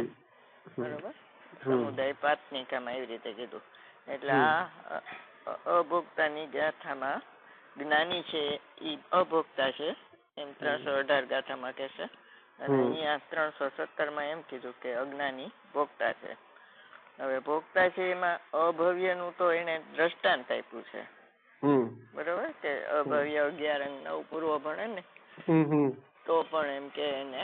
બરોબર? સમુદાય પાતનિકામાં એવી રીતે કીધું. એટલે આ અભોક્તાની ગાથામાં જ્ઞાની છે એ અભોક્તા છે એમ 318 ગાથામાં કહે છે, અને અહીંયા 317 એમ કીધું કે અજ્ઞાની ભોક્તા છે. હવે ભોક્તા છે એમાં અભવ્યનું તો એને દ્રષ્ટાંત આપ્યું છે. બરોબર? કે અભવ્ય 11 અંગ 9 પૂર્વ ભણે ને તો પણ એમ કે એને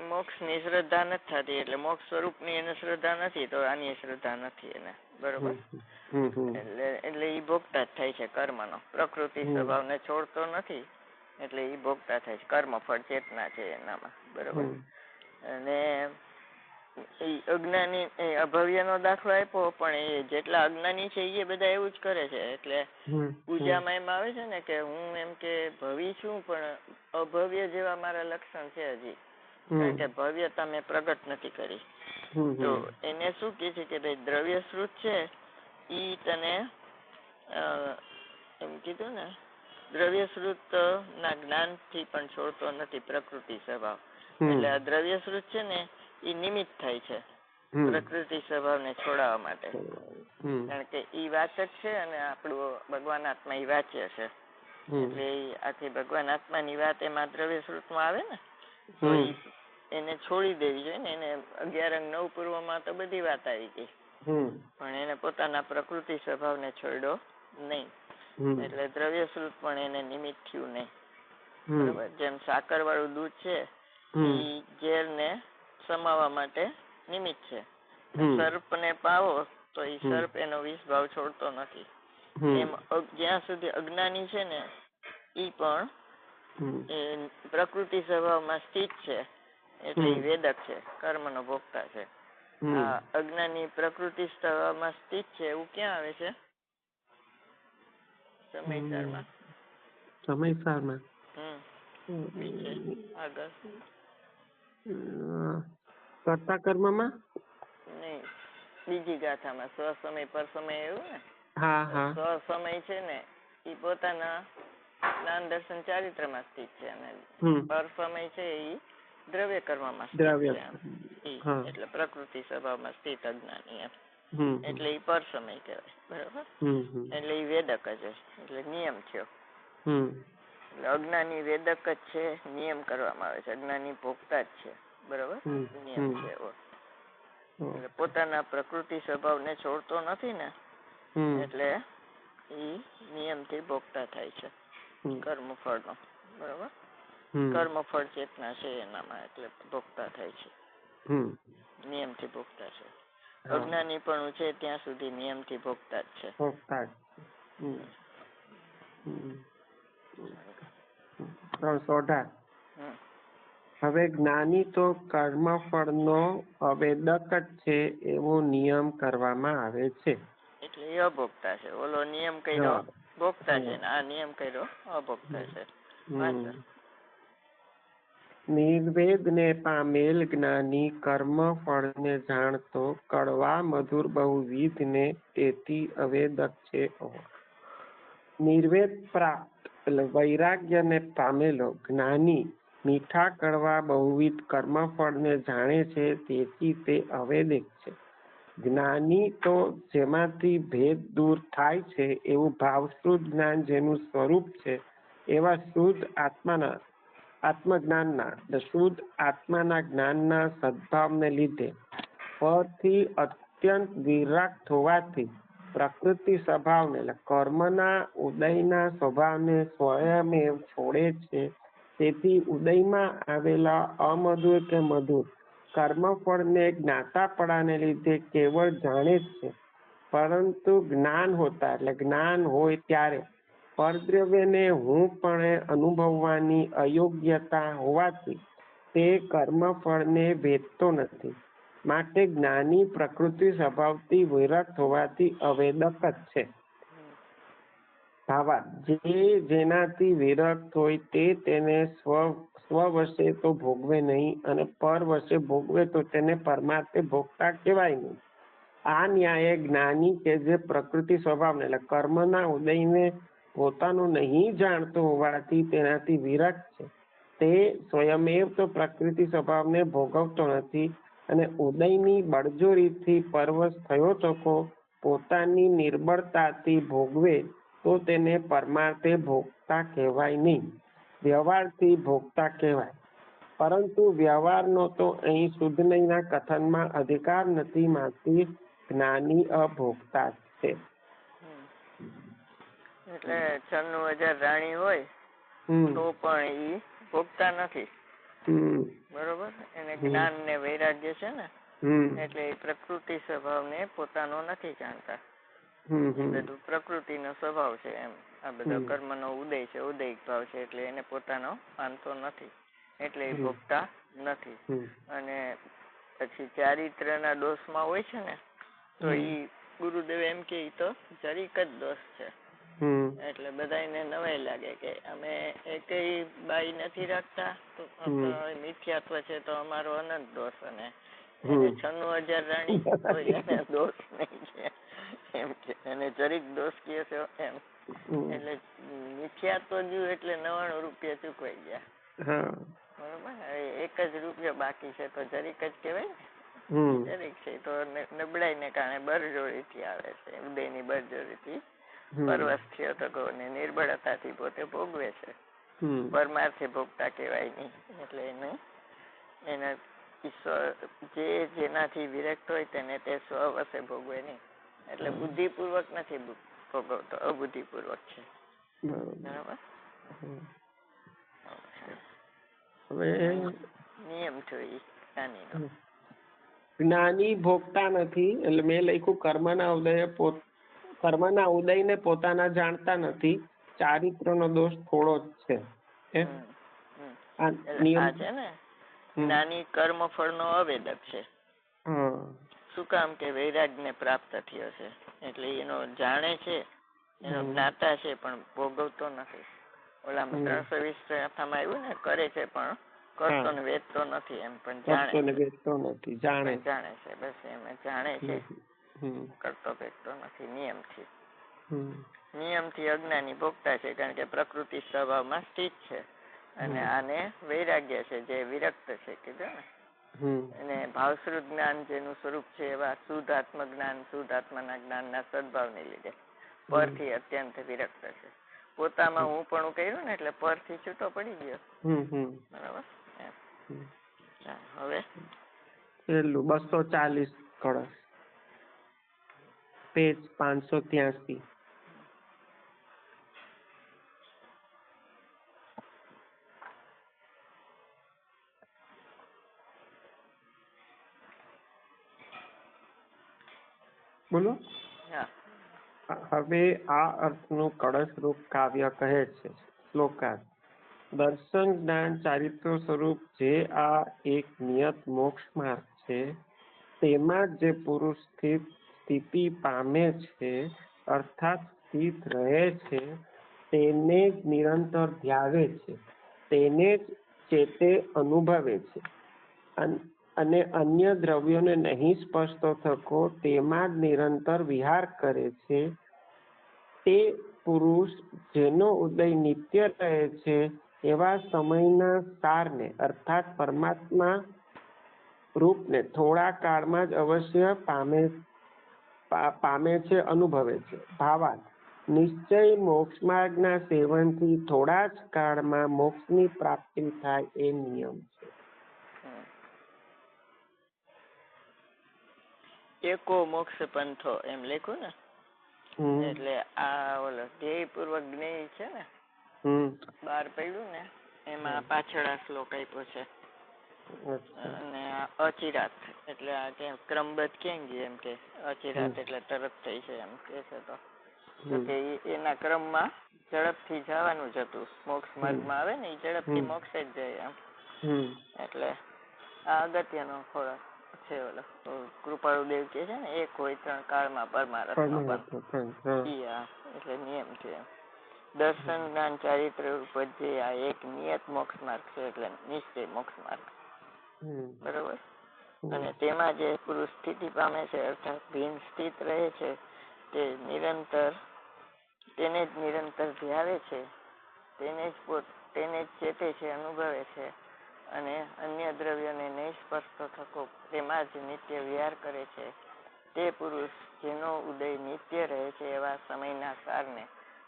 મોક્ષની શ્રદ્ધા નથી થતી, એટલે મોક્ષ સ્વરૂપની એને શ્રદ્ધા નથી તો આની શ્રદ્ધા નથી એને. બરોબર? એટલે ઈ ભોગતા જ થાય છે કર્મનો. પ્રકૃતિ સ્વભાવને છોડતો નથી એટલે ઈ ભોગતા થાય છે. કર્મફળ ચેતના છે એનામાં. બરોબર? અને એ અજ્ઞાની અભવ્યનો દાખલો આપ્યો, પણ એ જેટલા અજ્ઞાની છે એ બધા એવું જ કરે છે. એટલે પૂજામાં એમ આવે છે ને કે હું એમ કે ભવી છું પણ અભવ્ય જેવા મારા લક્ષણ છે હજી, કારણ કે ભવ્યતા મેં પ્રગટ નથી કરી. તો એને શું કે છે કે ભાઈ દ્રવ્ય શ્રુત છે ઈ તને એમ કીધું ને, દ્રવ્ય શ્રુત ના જ્ઞાન થી પણ છોડતો નથી પ્રકૃતિ સ્વભાવ. એટલે આ દ્રવ્ય શ્રુત છે ને એ નિમિત્ત થાય છે પ્રકૃતિ સ્વભાવને છોડાવવા માટે, કારણ કે ઈ વાચક છે અને આપણું ભગવાન આત્મા ઈ વાચ્ય છે. એટલે આથી ભગવાન આત્માની વાત એમાં દ્રવ્ય શ્રુતમાં આવે ને તો એને છોડી દેવી જોઈએ ને. એને 11 અંગ 9 પૂર્વમાં તો બધી વાત આવી ગઈ, પણ એને પોતાના પ્રકૃતિ સ્વભાવને છોડ્યો નહીં. એટલે દ્રવ્ય શ્રુત પણ એને નિમિત્ત થયું નહીં. બરોબર? જેમ સાકર વાળું દૂધ છે ઈ ઝેરને સમાવવા માટે નિમિત્ત છે. સર્પને પાવો તો એ સર્પ એનો વિષ ભાવ છોડતો નથી. એમ જ્યાં સુધી અજ્ઞાની છે ને ઈ પણ એ પ્રકૃતિ સ્વભાવમાં સ્થિત છે એટલે એ વેદક છે, કર્મનો ભોગતા છે. આ અજ્ઞાની પ્રકૃતિ સ્વભાવમાં સ્થિત છે એવું ક્યાં આવે છે? સમયસારમાં. આગળ કર્તા કર્મમાં નહીં, બીજી ગાથામાં સ્વસમય પરસમય એવું ને. હા હા. સ્વસમય છે ને એ પોતાના જ્ઞાન દર્શન ચારિત્રમાં સ્થિત છે અને પરસમય છે એ દ્રવ્ય કર્મમાં સ્થિત છે. એટલે પ્રકૃતિ સ્વભાવમાં સ્થિત અજ્ઞાની એમ. એટલે એ પરસમય કહેવાય. બરોબર. એટલે એ વેદક જ એટલે નિયમ થયો. એટલે અજ્ઞાની વેદક જ છે, નિયમ કરવામાં આવે છે. અજ્ઞાની ભોગતા જ છે. બરોબર. નિયમ છે એવો. એટલે પોતાના પ્રકૃતિ સ્વભાવને છોડતો નથી ને એટલે એ નિયમથી ભોગતા થાય છે કર્મફળનો. બરોબર. કર્મફળ ચેતના છે એનામાં એટલે ભોગતા થાય છે. નિયમથી ભોગતા છે. અજ્ઞાની પણ છે ત્યાં સુધી નિયમથી ભોગતા જ છે. હવે જ્ઞાની તો કર્મફળનો અવેદક જ છે એવો નિયમ કરવામાં આવે છે. એટલે એ અભોગતા છે. ઓલો નિયમ કર્યો ભોગતા છે ને આ નિયમ કર્યો અભોગતા છે. નિર્વેદને પામેલ જ્ઞાની કર્મ ફળને જાણતો કડવા મધુર બહુવિધ ને તેથી અવેદક છે. નિર્વેદ પ્રાપ્ત એટલે વૈરાગ્યને પામેલો જ્ઞાની મીઠા કડવા બહુવિધ કર્મફળને જાણે છે તેથી તે અવેદક છે. જ્ઞાની તો જેમાંથી ભેદ દૂર થાય છે એવું ભાવશ્રુત જ્ઞાન જેનું સ્વરૂપ છે એવા શુદ્ધ આત્મજ્ઞાનના શુદ્ધ આત્માના જ્ઞાનના સદભાવને લીધે પરથી અત્યંત વિરક્ત હોવાથી પ્રકૃતિ સ્વભાવને એટલે કર્મના ઉદયના સ્વભાવને સ્વયમેવ છોડે છે. તેથી ઉદયમાં આવેલા અમધુર કે મધુર કર્મફળને જ્ઞાતાપણાને લીધે કેવળ જાણે જ છે, પરંતુ જ્ઞાન હોતા એટલે જ્ઞાન હોય ત્યારે પરદ્રવ્યને હું પણ અનુભવવાની અયોગ્યતા હોવાથી તે કર્મફળને ભેદતો નથી. માટે જ્ઞાની પ્રકૃતિ સ્વભાવથી વિરક્ત હોવાથી અવેદક જ છે. જે જેનાથી વિરક્ત હોય તે તેને સ્વવશે તો ભોગવે નહીં અને પરવશે ભોગવે તો તેને પરમાર્થે ભોગતા કહેવાય નહીં. આ ન્યાયે જ્ઞાની કે જે પ્રકૃતિ સ્વભાવને એટલે કર્મના ઉદયને પોતાનું નહીં જાણતો હોવાથી તેનાથી વિરક્ત છે તે સ્વયમેવ તો પ્રકૃતિ સ્વભાવને ભોગવતો નથી અને ઉદયની બળજોરીથી પરવશ થયો તો પોતાની નિર્બળતાથી ભોગવે તો તેને પરમાર્થે ભોગતા કહેવાય નહીં, વ્યવહારથી ભોગતા કહેવાય. પરંતુ વ્યવહારનો તો અહીં શુદ્ધનયના કથનમાં અધિકાર નથી. માંથી જ્ઞાની અભોગતા છે. એટલે 96,000 રાણી હોય તો પણ એ ભોગતા નથી. બરોબર. એને જ્ઞાન ને વૈરાગ્ય છે ને એટલે પ્રકૃતિ સ્વભાવને પોતાનો નથી જાણતા. બધું પ્રકૃતિનો સ્વભાવ છે એમ. આ બધા કર્મનો ઉદય છે, ઉદયિક ભાવ છે એટલે એને પોતાનો માનતો નથી એટલે એ ભોગતા નથી. અને પછી ચારિત્રના દોષમાં હોય છે ને તો એ ગુરુદેવ એમ કે તો જરીક જ દોષ છે. એટલે બધાને નવાઈ લાગે કે અમે એકેય બાઈ નથી રાખતા તો મિથ્યાત્વ છે તો અમારો અનંત દોષ અને 96,000 રાણી એને દોષ નહીં છે એમ કે અને જરીક દોષ કહે છે એમ. એટલે મિથ્યાત્વ જ્યું એટલે 99 રૂપિયા ચૂકવાઈ ગયા. બરોબર. એક જ રૂપિયો બાકી છે તો જરીક જ કહેવાય ને. જરીક છે તો નબળાઈ ને કારણે બરજોરીથી આવે છે. ઉદયની બરજોરીથી પરવશ થયો તો નિર્બળતાથી પોતે ભોગવે છે. પરમાર્થે ભોગતા કહેવાય નહીં. એટલે એને જે જેનાથી વિરક્ત હોય તેને તે સ્વવશે ભોગવે નહીં. એટલે બુદ્ધિપૂર્વક નથી ભોગવતો, અબુદ્ધિપૂર્વક છે. બરાબર. હવે નિયમ થયો જ્ઞાનીનો. જ્ઞાની ભોગતા નથી એટલે મેં લખ્યું કર્મના ઉદયને પોતાના જાણતા નથી. ચારિત્રનો દોષ થોડો જ છે. જ્ઞાની કર્મફળનો અવેદક છે. શું કામ કે વૈરાગ્યને પ્રાપ્ત થયો છે એટલે એનો જાણે છે, એનો જ્ઞાતા છે પણ ભોગવતો નથી. ઓલામાં 320 કથામાં આવ્યું ને કરે છે પણ કરતો વેચતો નથી એમ. પણ જાણે છે બસ એમ જાણે છે કરતો ભેગતો નથી. નિયમથી. હમ નિયમથી અજ્ઞાની ભોગતા છે, કારણ કે પ્રકૃતિ સ્વભાવમાં સ્થિત છે, અને આને વૈરાગ્ય છે જે વિરક્ત છે કીધું ને. અને ભાવશ્રુત જ્ઞાન જેનું સ્વરૂપ છે એવા શુદ્ધ આત્મજ્ઞાન, શુદ્ધ આત્માના જ્ઞાનના સદભાવને લીધે પરથી અત્યંત વિરક્ત છે. પોતામાં હું પણ કર્યું ને એટલે પરથી છૂટો પડી ગયો. બરાબર. હવે પેલું 240 કળશ, પેજ 583. બોલો. હવે આ અર્થનું કળશરૂપ કાવ્ય કહે છે. શ્લોકાર્થ. દર્શન જ્ઞાન ચારિત્ર સ્વરૂપ જે આ એક નિયત મોક્ષ માર્ગ છે, તેમાં જે પુરુષ સ્થિતિ પામે છે, અર્થાત સ્થિત રહે છે, તેને જ નિરંતર ધ્યાવે છે, તેને જ ચેતે અનુભવે છે, અને અન્ય દ્રવ્યોને નહીં સ્પર્શતો થકો તેમાં જ નિરંતર વિહાર કરે છે, તે પુરુષ જેનો ઉદય નિત્ય રહે છે એવા સમયના સારને અર્થાત પરમાત્મા રૂપને થોડા કાળમાં જ અવશ્ય પામે છે, અનુભવે છે. ભાવાર્થ. નિશ્ચય મોક્ષમાર્ગના સેવનથી થોડા જ કાળમાં મોક્ષની પ્રાપ્તિ થાય એ નિયમ છે. એકો મોક્ષ પંથો એમ લખ્યું ને, એટલે આ ઓલો ધ્યેયપૂર્વક જ્ઞેય છે ને, 12 પડ્યું ને એમાં પાછળ આ શ્લોક આપ્યો છે. અને અચિરાત એટલે આ ક્યાં ક્રમબદ્ધ કેમ ગયું એમ કે અચિરાત એટલે તરત થઈ છે એમ કે છે. તો કે એના ક્રમમાં ઝડપથી જવાનું જ હતું. મોક્ષ માર્ગમાં આવે ને એ ઝડપથી મોક્ષ જ જાય એમ. એટલે આ અગત્યનો ખોરાક છે. ઓલો કૃપાળુદેવ કે છે ને, એક હોય 3 કાળમાં પરમારથ નો એટલે નિયમ છે એમ. દર્શન જ્ઞાન ચારિત્ર રૂપ જે આ એક નિયત મોક્ષ માર્ગ છે, એટલે નિશ્ચય મોક્ષ માર્ગ. બરોબર. અને તેમાં જે પુરુષ સ્થિતિ પામે છે, અર્થાત ભીન સ્થિત રહે છે, તેને જ નિરંતર ધ્યાવે છે, તેને જ ચેતે છે, અનુભવે છે, અને અન્ય દ્રવ્યોને નહીં સ્પર્શતો થકો તેમાં જ નિત્ય વિહાર કરે છે, તે પુરુષ જેનો ઉદય નિત્ય રહે છે એવા સમયના સારને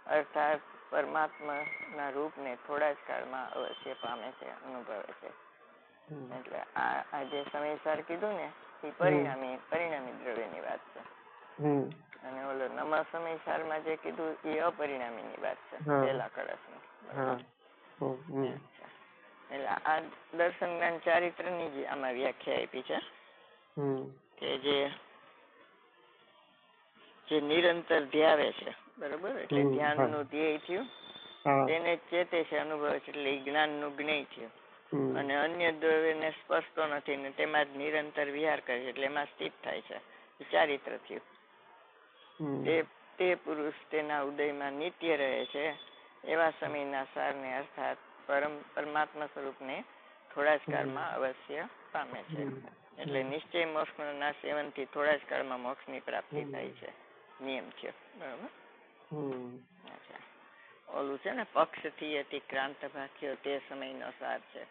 અર્થાત પરમાત્માના રૂપને થોડા જ કાળમાં અવશ્ય પામે છે, અનુભવે છે. એટલે આ જે સમયસાર કીધું ને એ પરિણામી દ્રવ્યની વાત છે. અને ઓલો નમઃ સમયસારમાં જે કીધું એ અપરિણામીની વાત છે, પહેલા કળશની. એટલે આ દર્શન જ્ઞાન ચારિત્રની જ આમાં વ્યાખ્યા આપી છે કે જે નિરંતર ધ્યાવે છે, બરોબર. એટલે ધ્યાનનું ધ્યેય થયું, તેને ચેતે છે, અનુભવે છે, એટલે જ્ઞાનનું જ્ઞેય થયું. અને અન્ય દ્રવ્યને સ્પર્શતો નથી ને તેમાં જ નિરંતર વિહાર કરે છે, એટલે એમાં સ્થિત થાય છે, ચારિત્ર થયું. તે પુરુષ તેના ઉદયમાં નિત્ય રહે છે એવા સમયના સારને અર્થાત પરમાત્મા સ્વરૂપને થોડા જ કાળમાં અવશ્ય પામે છે. એટલે નિશ્ચય મોક્ષના સેવનથી થોડા જ કાળમાં મોક્ષની પ્રાપ્તિ થાય છે, નિયમ છે. બરાબર. ઓલું છે ને, પક્ષથી અતિક્રાંત ભાગ્યો તે સમયનો સાર છે,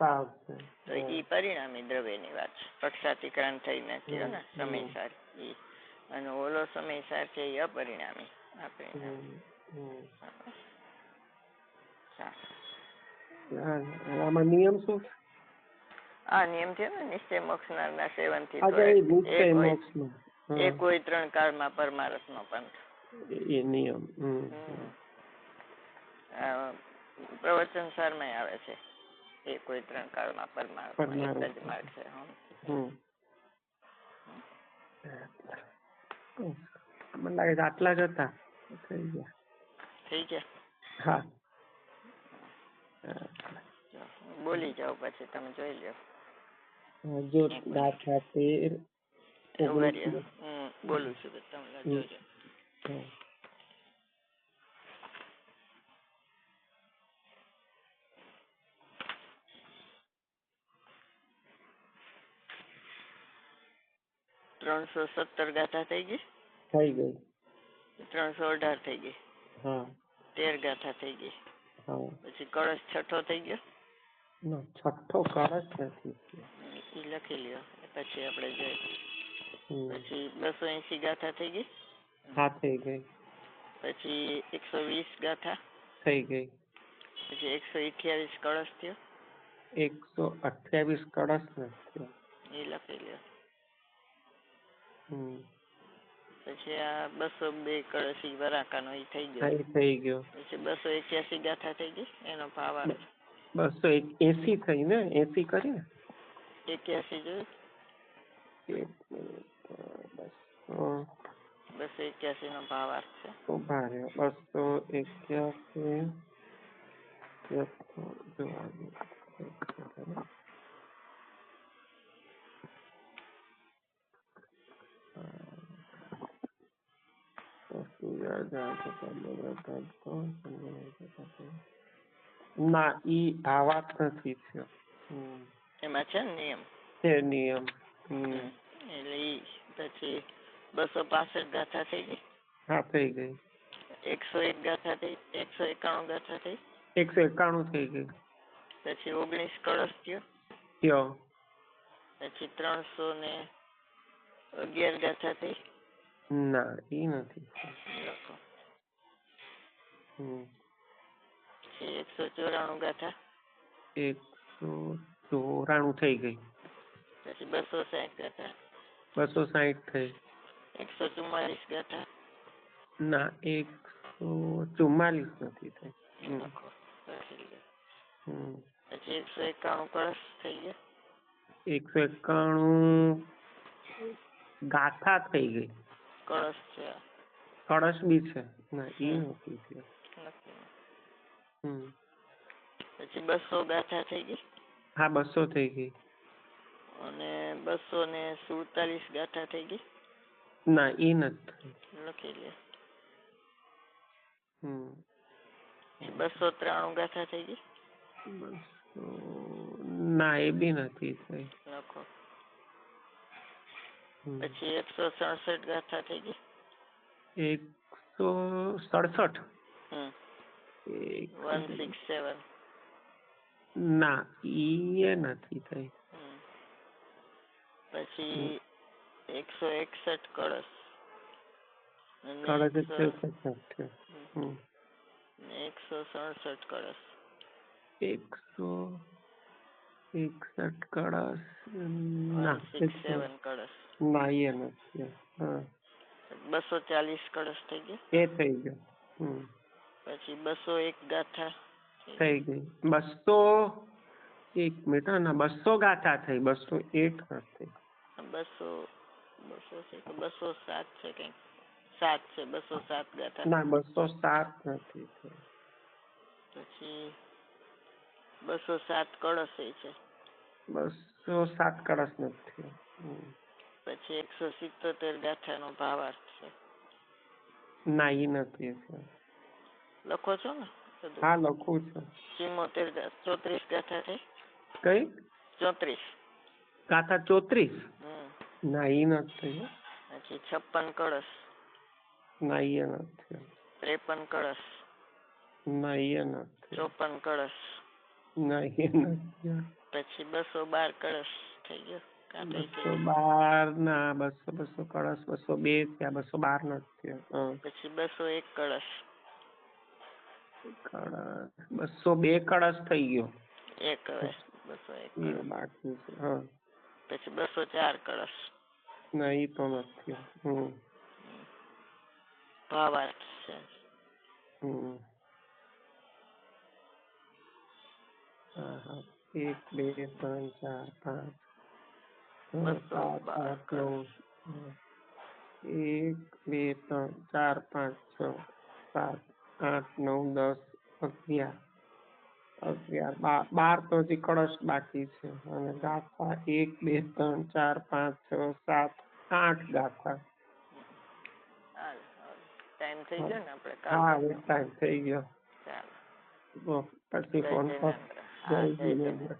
તો એ પરિણામી દ્રવ્યની વાત છે. પક્ષાતિક્રાંત થઈને થયો ને સમયસાર, અને ઓલો સમયસાર છે એ અપરિણામી. આમાં નિયમ શું? આ નિયમ છે ને, નિશ્ચય મોક્ષના સેવનથી એક કોઈ 3 કાળમાં પરમારથ નો પંથ એ નિયમ. પ્રવચન સારમાં આવે છે, એ કોઈ 3 કાળમાં પરમારથ એક જ માર્ગ છે. મને લાગે છે આટલા જ હતા. થઈ ગયા. હા, બોલી જાઓ પછી તમે જોઈ લો. જો દાખલા 13 બોલું છું, તમે જોજો. ત્રણસો 17 ગાથા થઈ ગઈ. થઈ ગઈ. 318 થઈ ગઈ. હા 13 ગાથા થઈ ગઈ. હા. પછી કળશ છઠ્ઠો થઈ ગયો. ના, છઠ્ઠો કળશ નથી થયો. એ લખી લ્યો, પછી આપણે જોઈએ. હમ. પછી 280 ગાથા થઈ ગઈ. હા થઈ ગઈ. પછી 120 ગાથા થઈ ગઈ. પછી 128 કળશ થયો. 128 કળશ નથી થયો. એ લખી લ્યો. હમ. પછી આ 202 કળશ વરાકાનો એ થઈ હા ગયો. એ થઈ ગયો. પછી 281 ગાથા થઈ ગઈ. એનો ભાવ આવે 280 થઈ ને, 80 કરી ને. 81 જોયું. એક મિનિટ, 281 નો ભાવ આવશે. ઉભા રહ્યો. 281 ના, ઈ આ વાત નથી થયો. એમાં છે ને નિયમ. છે નિયમ. એટલે ઈ પછી 265 ગાથા થઈ ગઈ. હા થઈ ગઈ. 101 ગાથા થઈ. 191 ગાથા થઈ. 191 થઈ ગઈ. પછી 19 કળશ થયો. થયો. પછી 311 ગાથા થઈ. ના, ઈ નથી. લખો. પછી 194 ગાથા. 194 થઈ ગઈ. પછી 260 ગાથા. 260 થઈ. 144 ગાથા. ના, 144 નથી થઈ. લખો. પછી 191 કળશ થઈ ગયા. 191 ગાથા થઈ ગઈ. કળશ છે. કળશ બી છે. ના, ઈ નથી થયો. પછી 200 ગાથા થઈ ગઈ. હા 200 થઈ ગઈ. અને 247 ગાથા થઈ ગઈ. ના, ઈ નથી. લખી લે. 293 ગાથા થઈ ગઈ. ના, એ બી નથી થઈ. લખો. પછી 167 ગાથા થઈ ગઈ. 167. 167. ના, ઈ નથી થઈ. પછી 161 કળશ. કળશ 167 કળશ. 161 કળશ. ના, 167 કળશ. ના, એ નથી. 240 કળશ થઈ ગયા. એ થઈ ગયો. પછી 201 ગાથા થઈ ગઈ. 200 એક મિનિટ. ના, 200 ગાથા થઈ. 201 નથી. 200 છે કે 207 છે કઈ. 7 છે. 207 ગાથા. ના, 207 નથી થઈ. પછી 207 કળશ છે. 207 કળશ નથી. પછી 177 ગાથાનો ભાવાર્થ છે. ના, ઈ નથી. લખો છો ને? હા લખું છું. 34 ગાથા થઈ. કઈ 34 ગાથા? 34. ના, ઈ નથી. પછી 56 કળશ. ના, ઈ નથી. 53 કળશ. ના, ઈ નથી. 54 કળશ. ના, ઈ નથી. પછી 212 કળશ થઈ ગયો. 212 ના, 200 કળશ 202 થયા. 212 નથી. પછી 201 કળશ. 202 કળશ થઈ ગયો. એક હવે 201 બાકી છે. હા. પછી 204 કળશ. ના, ઈ તો નથી. ભાવાર્થ છે. 1 2 3 4 5 6 7 8 9 1 2 3 4 5 6 7 8 9 10 11 12 તો હજી કળશ બાકી છે. અને ગાથા 1 2 3 4 5 6 7 8 ગાથા. ટાઈમ થઈ ગયો ને આપણે? હા, ટાઈમ થઈ ગયો. ચાલો પછી ફોન પર. જય જીનેન્દ્ર.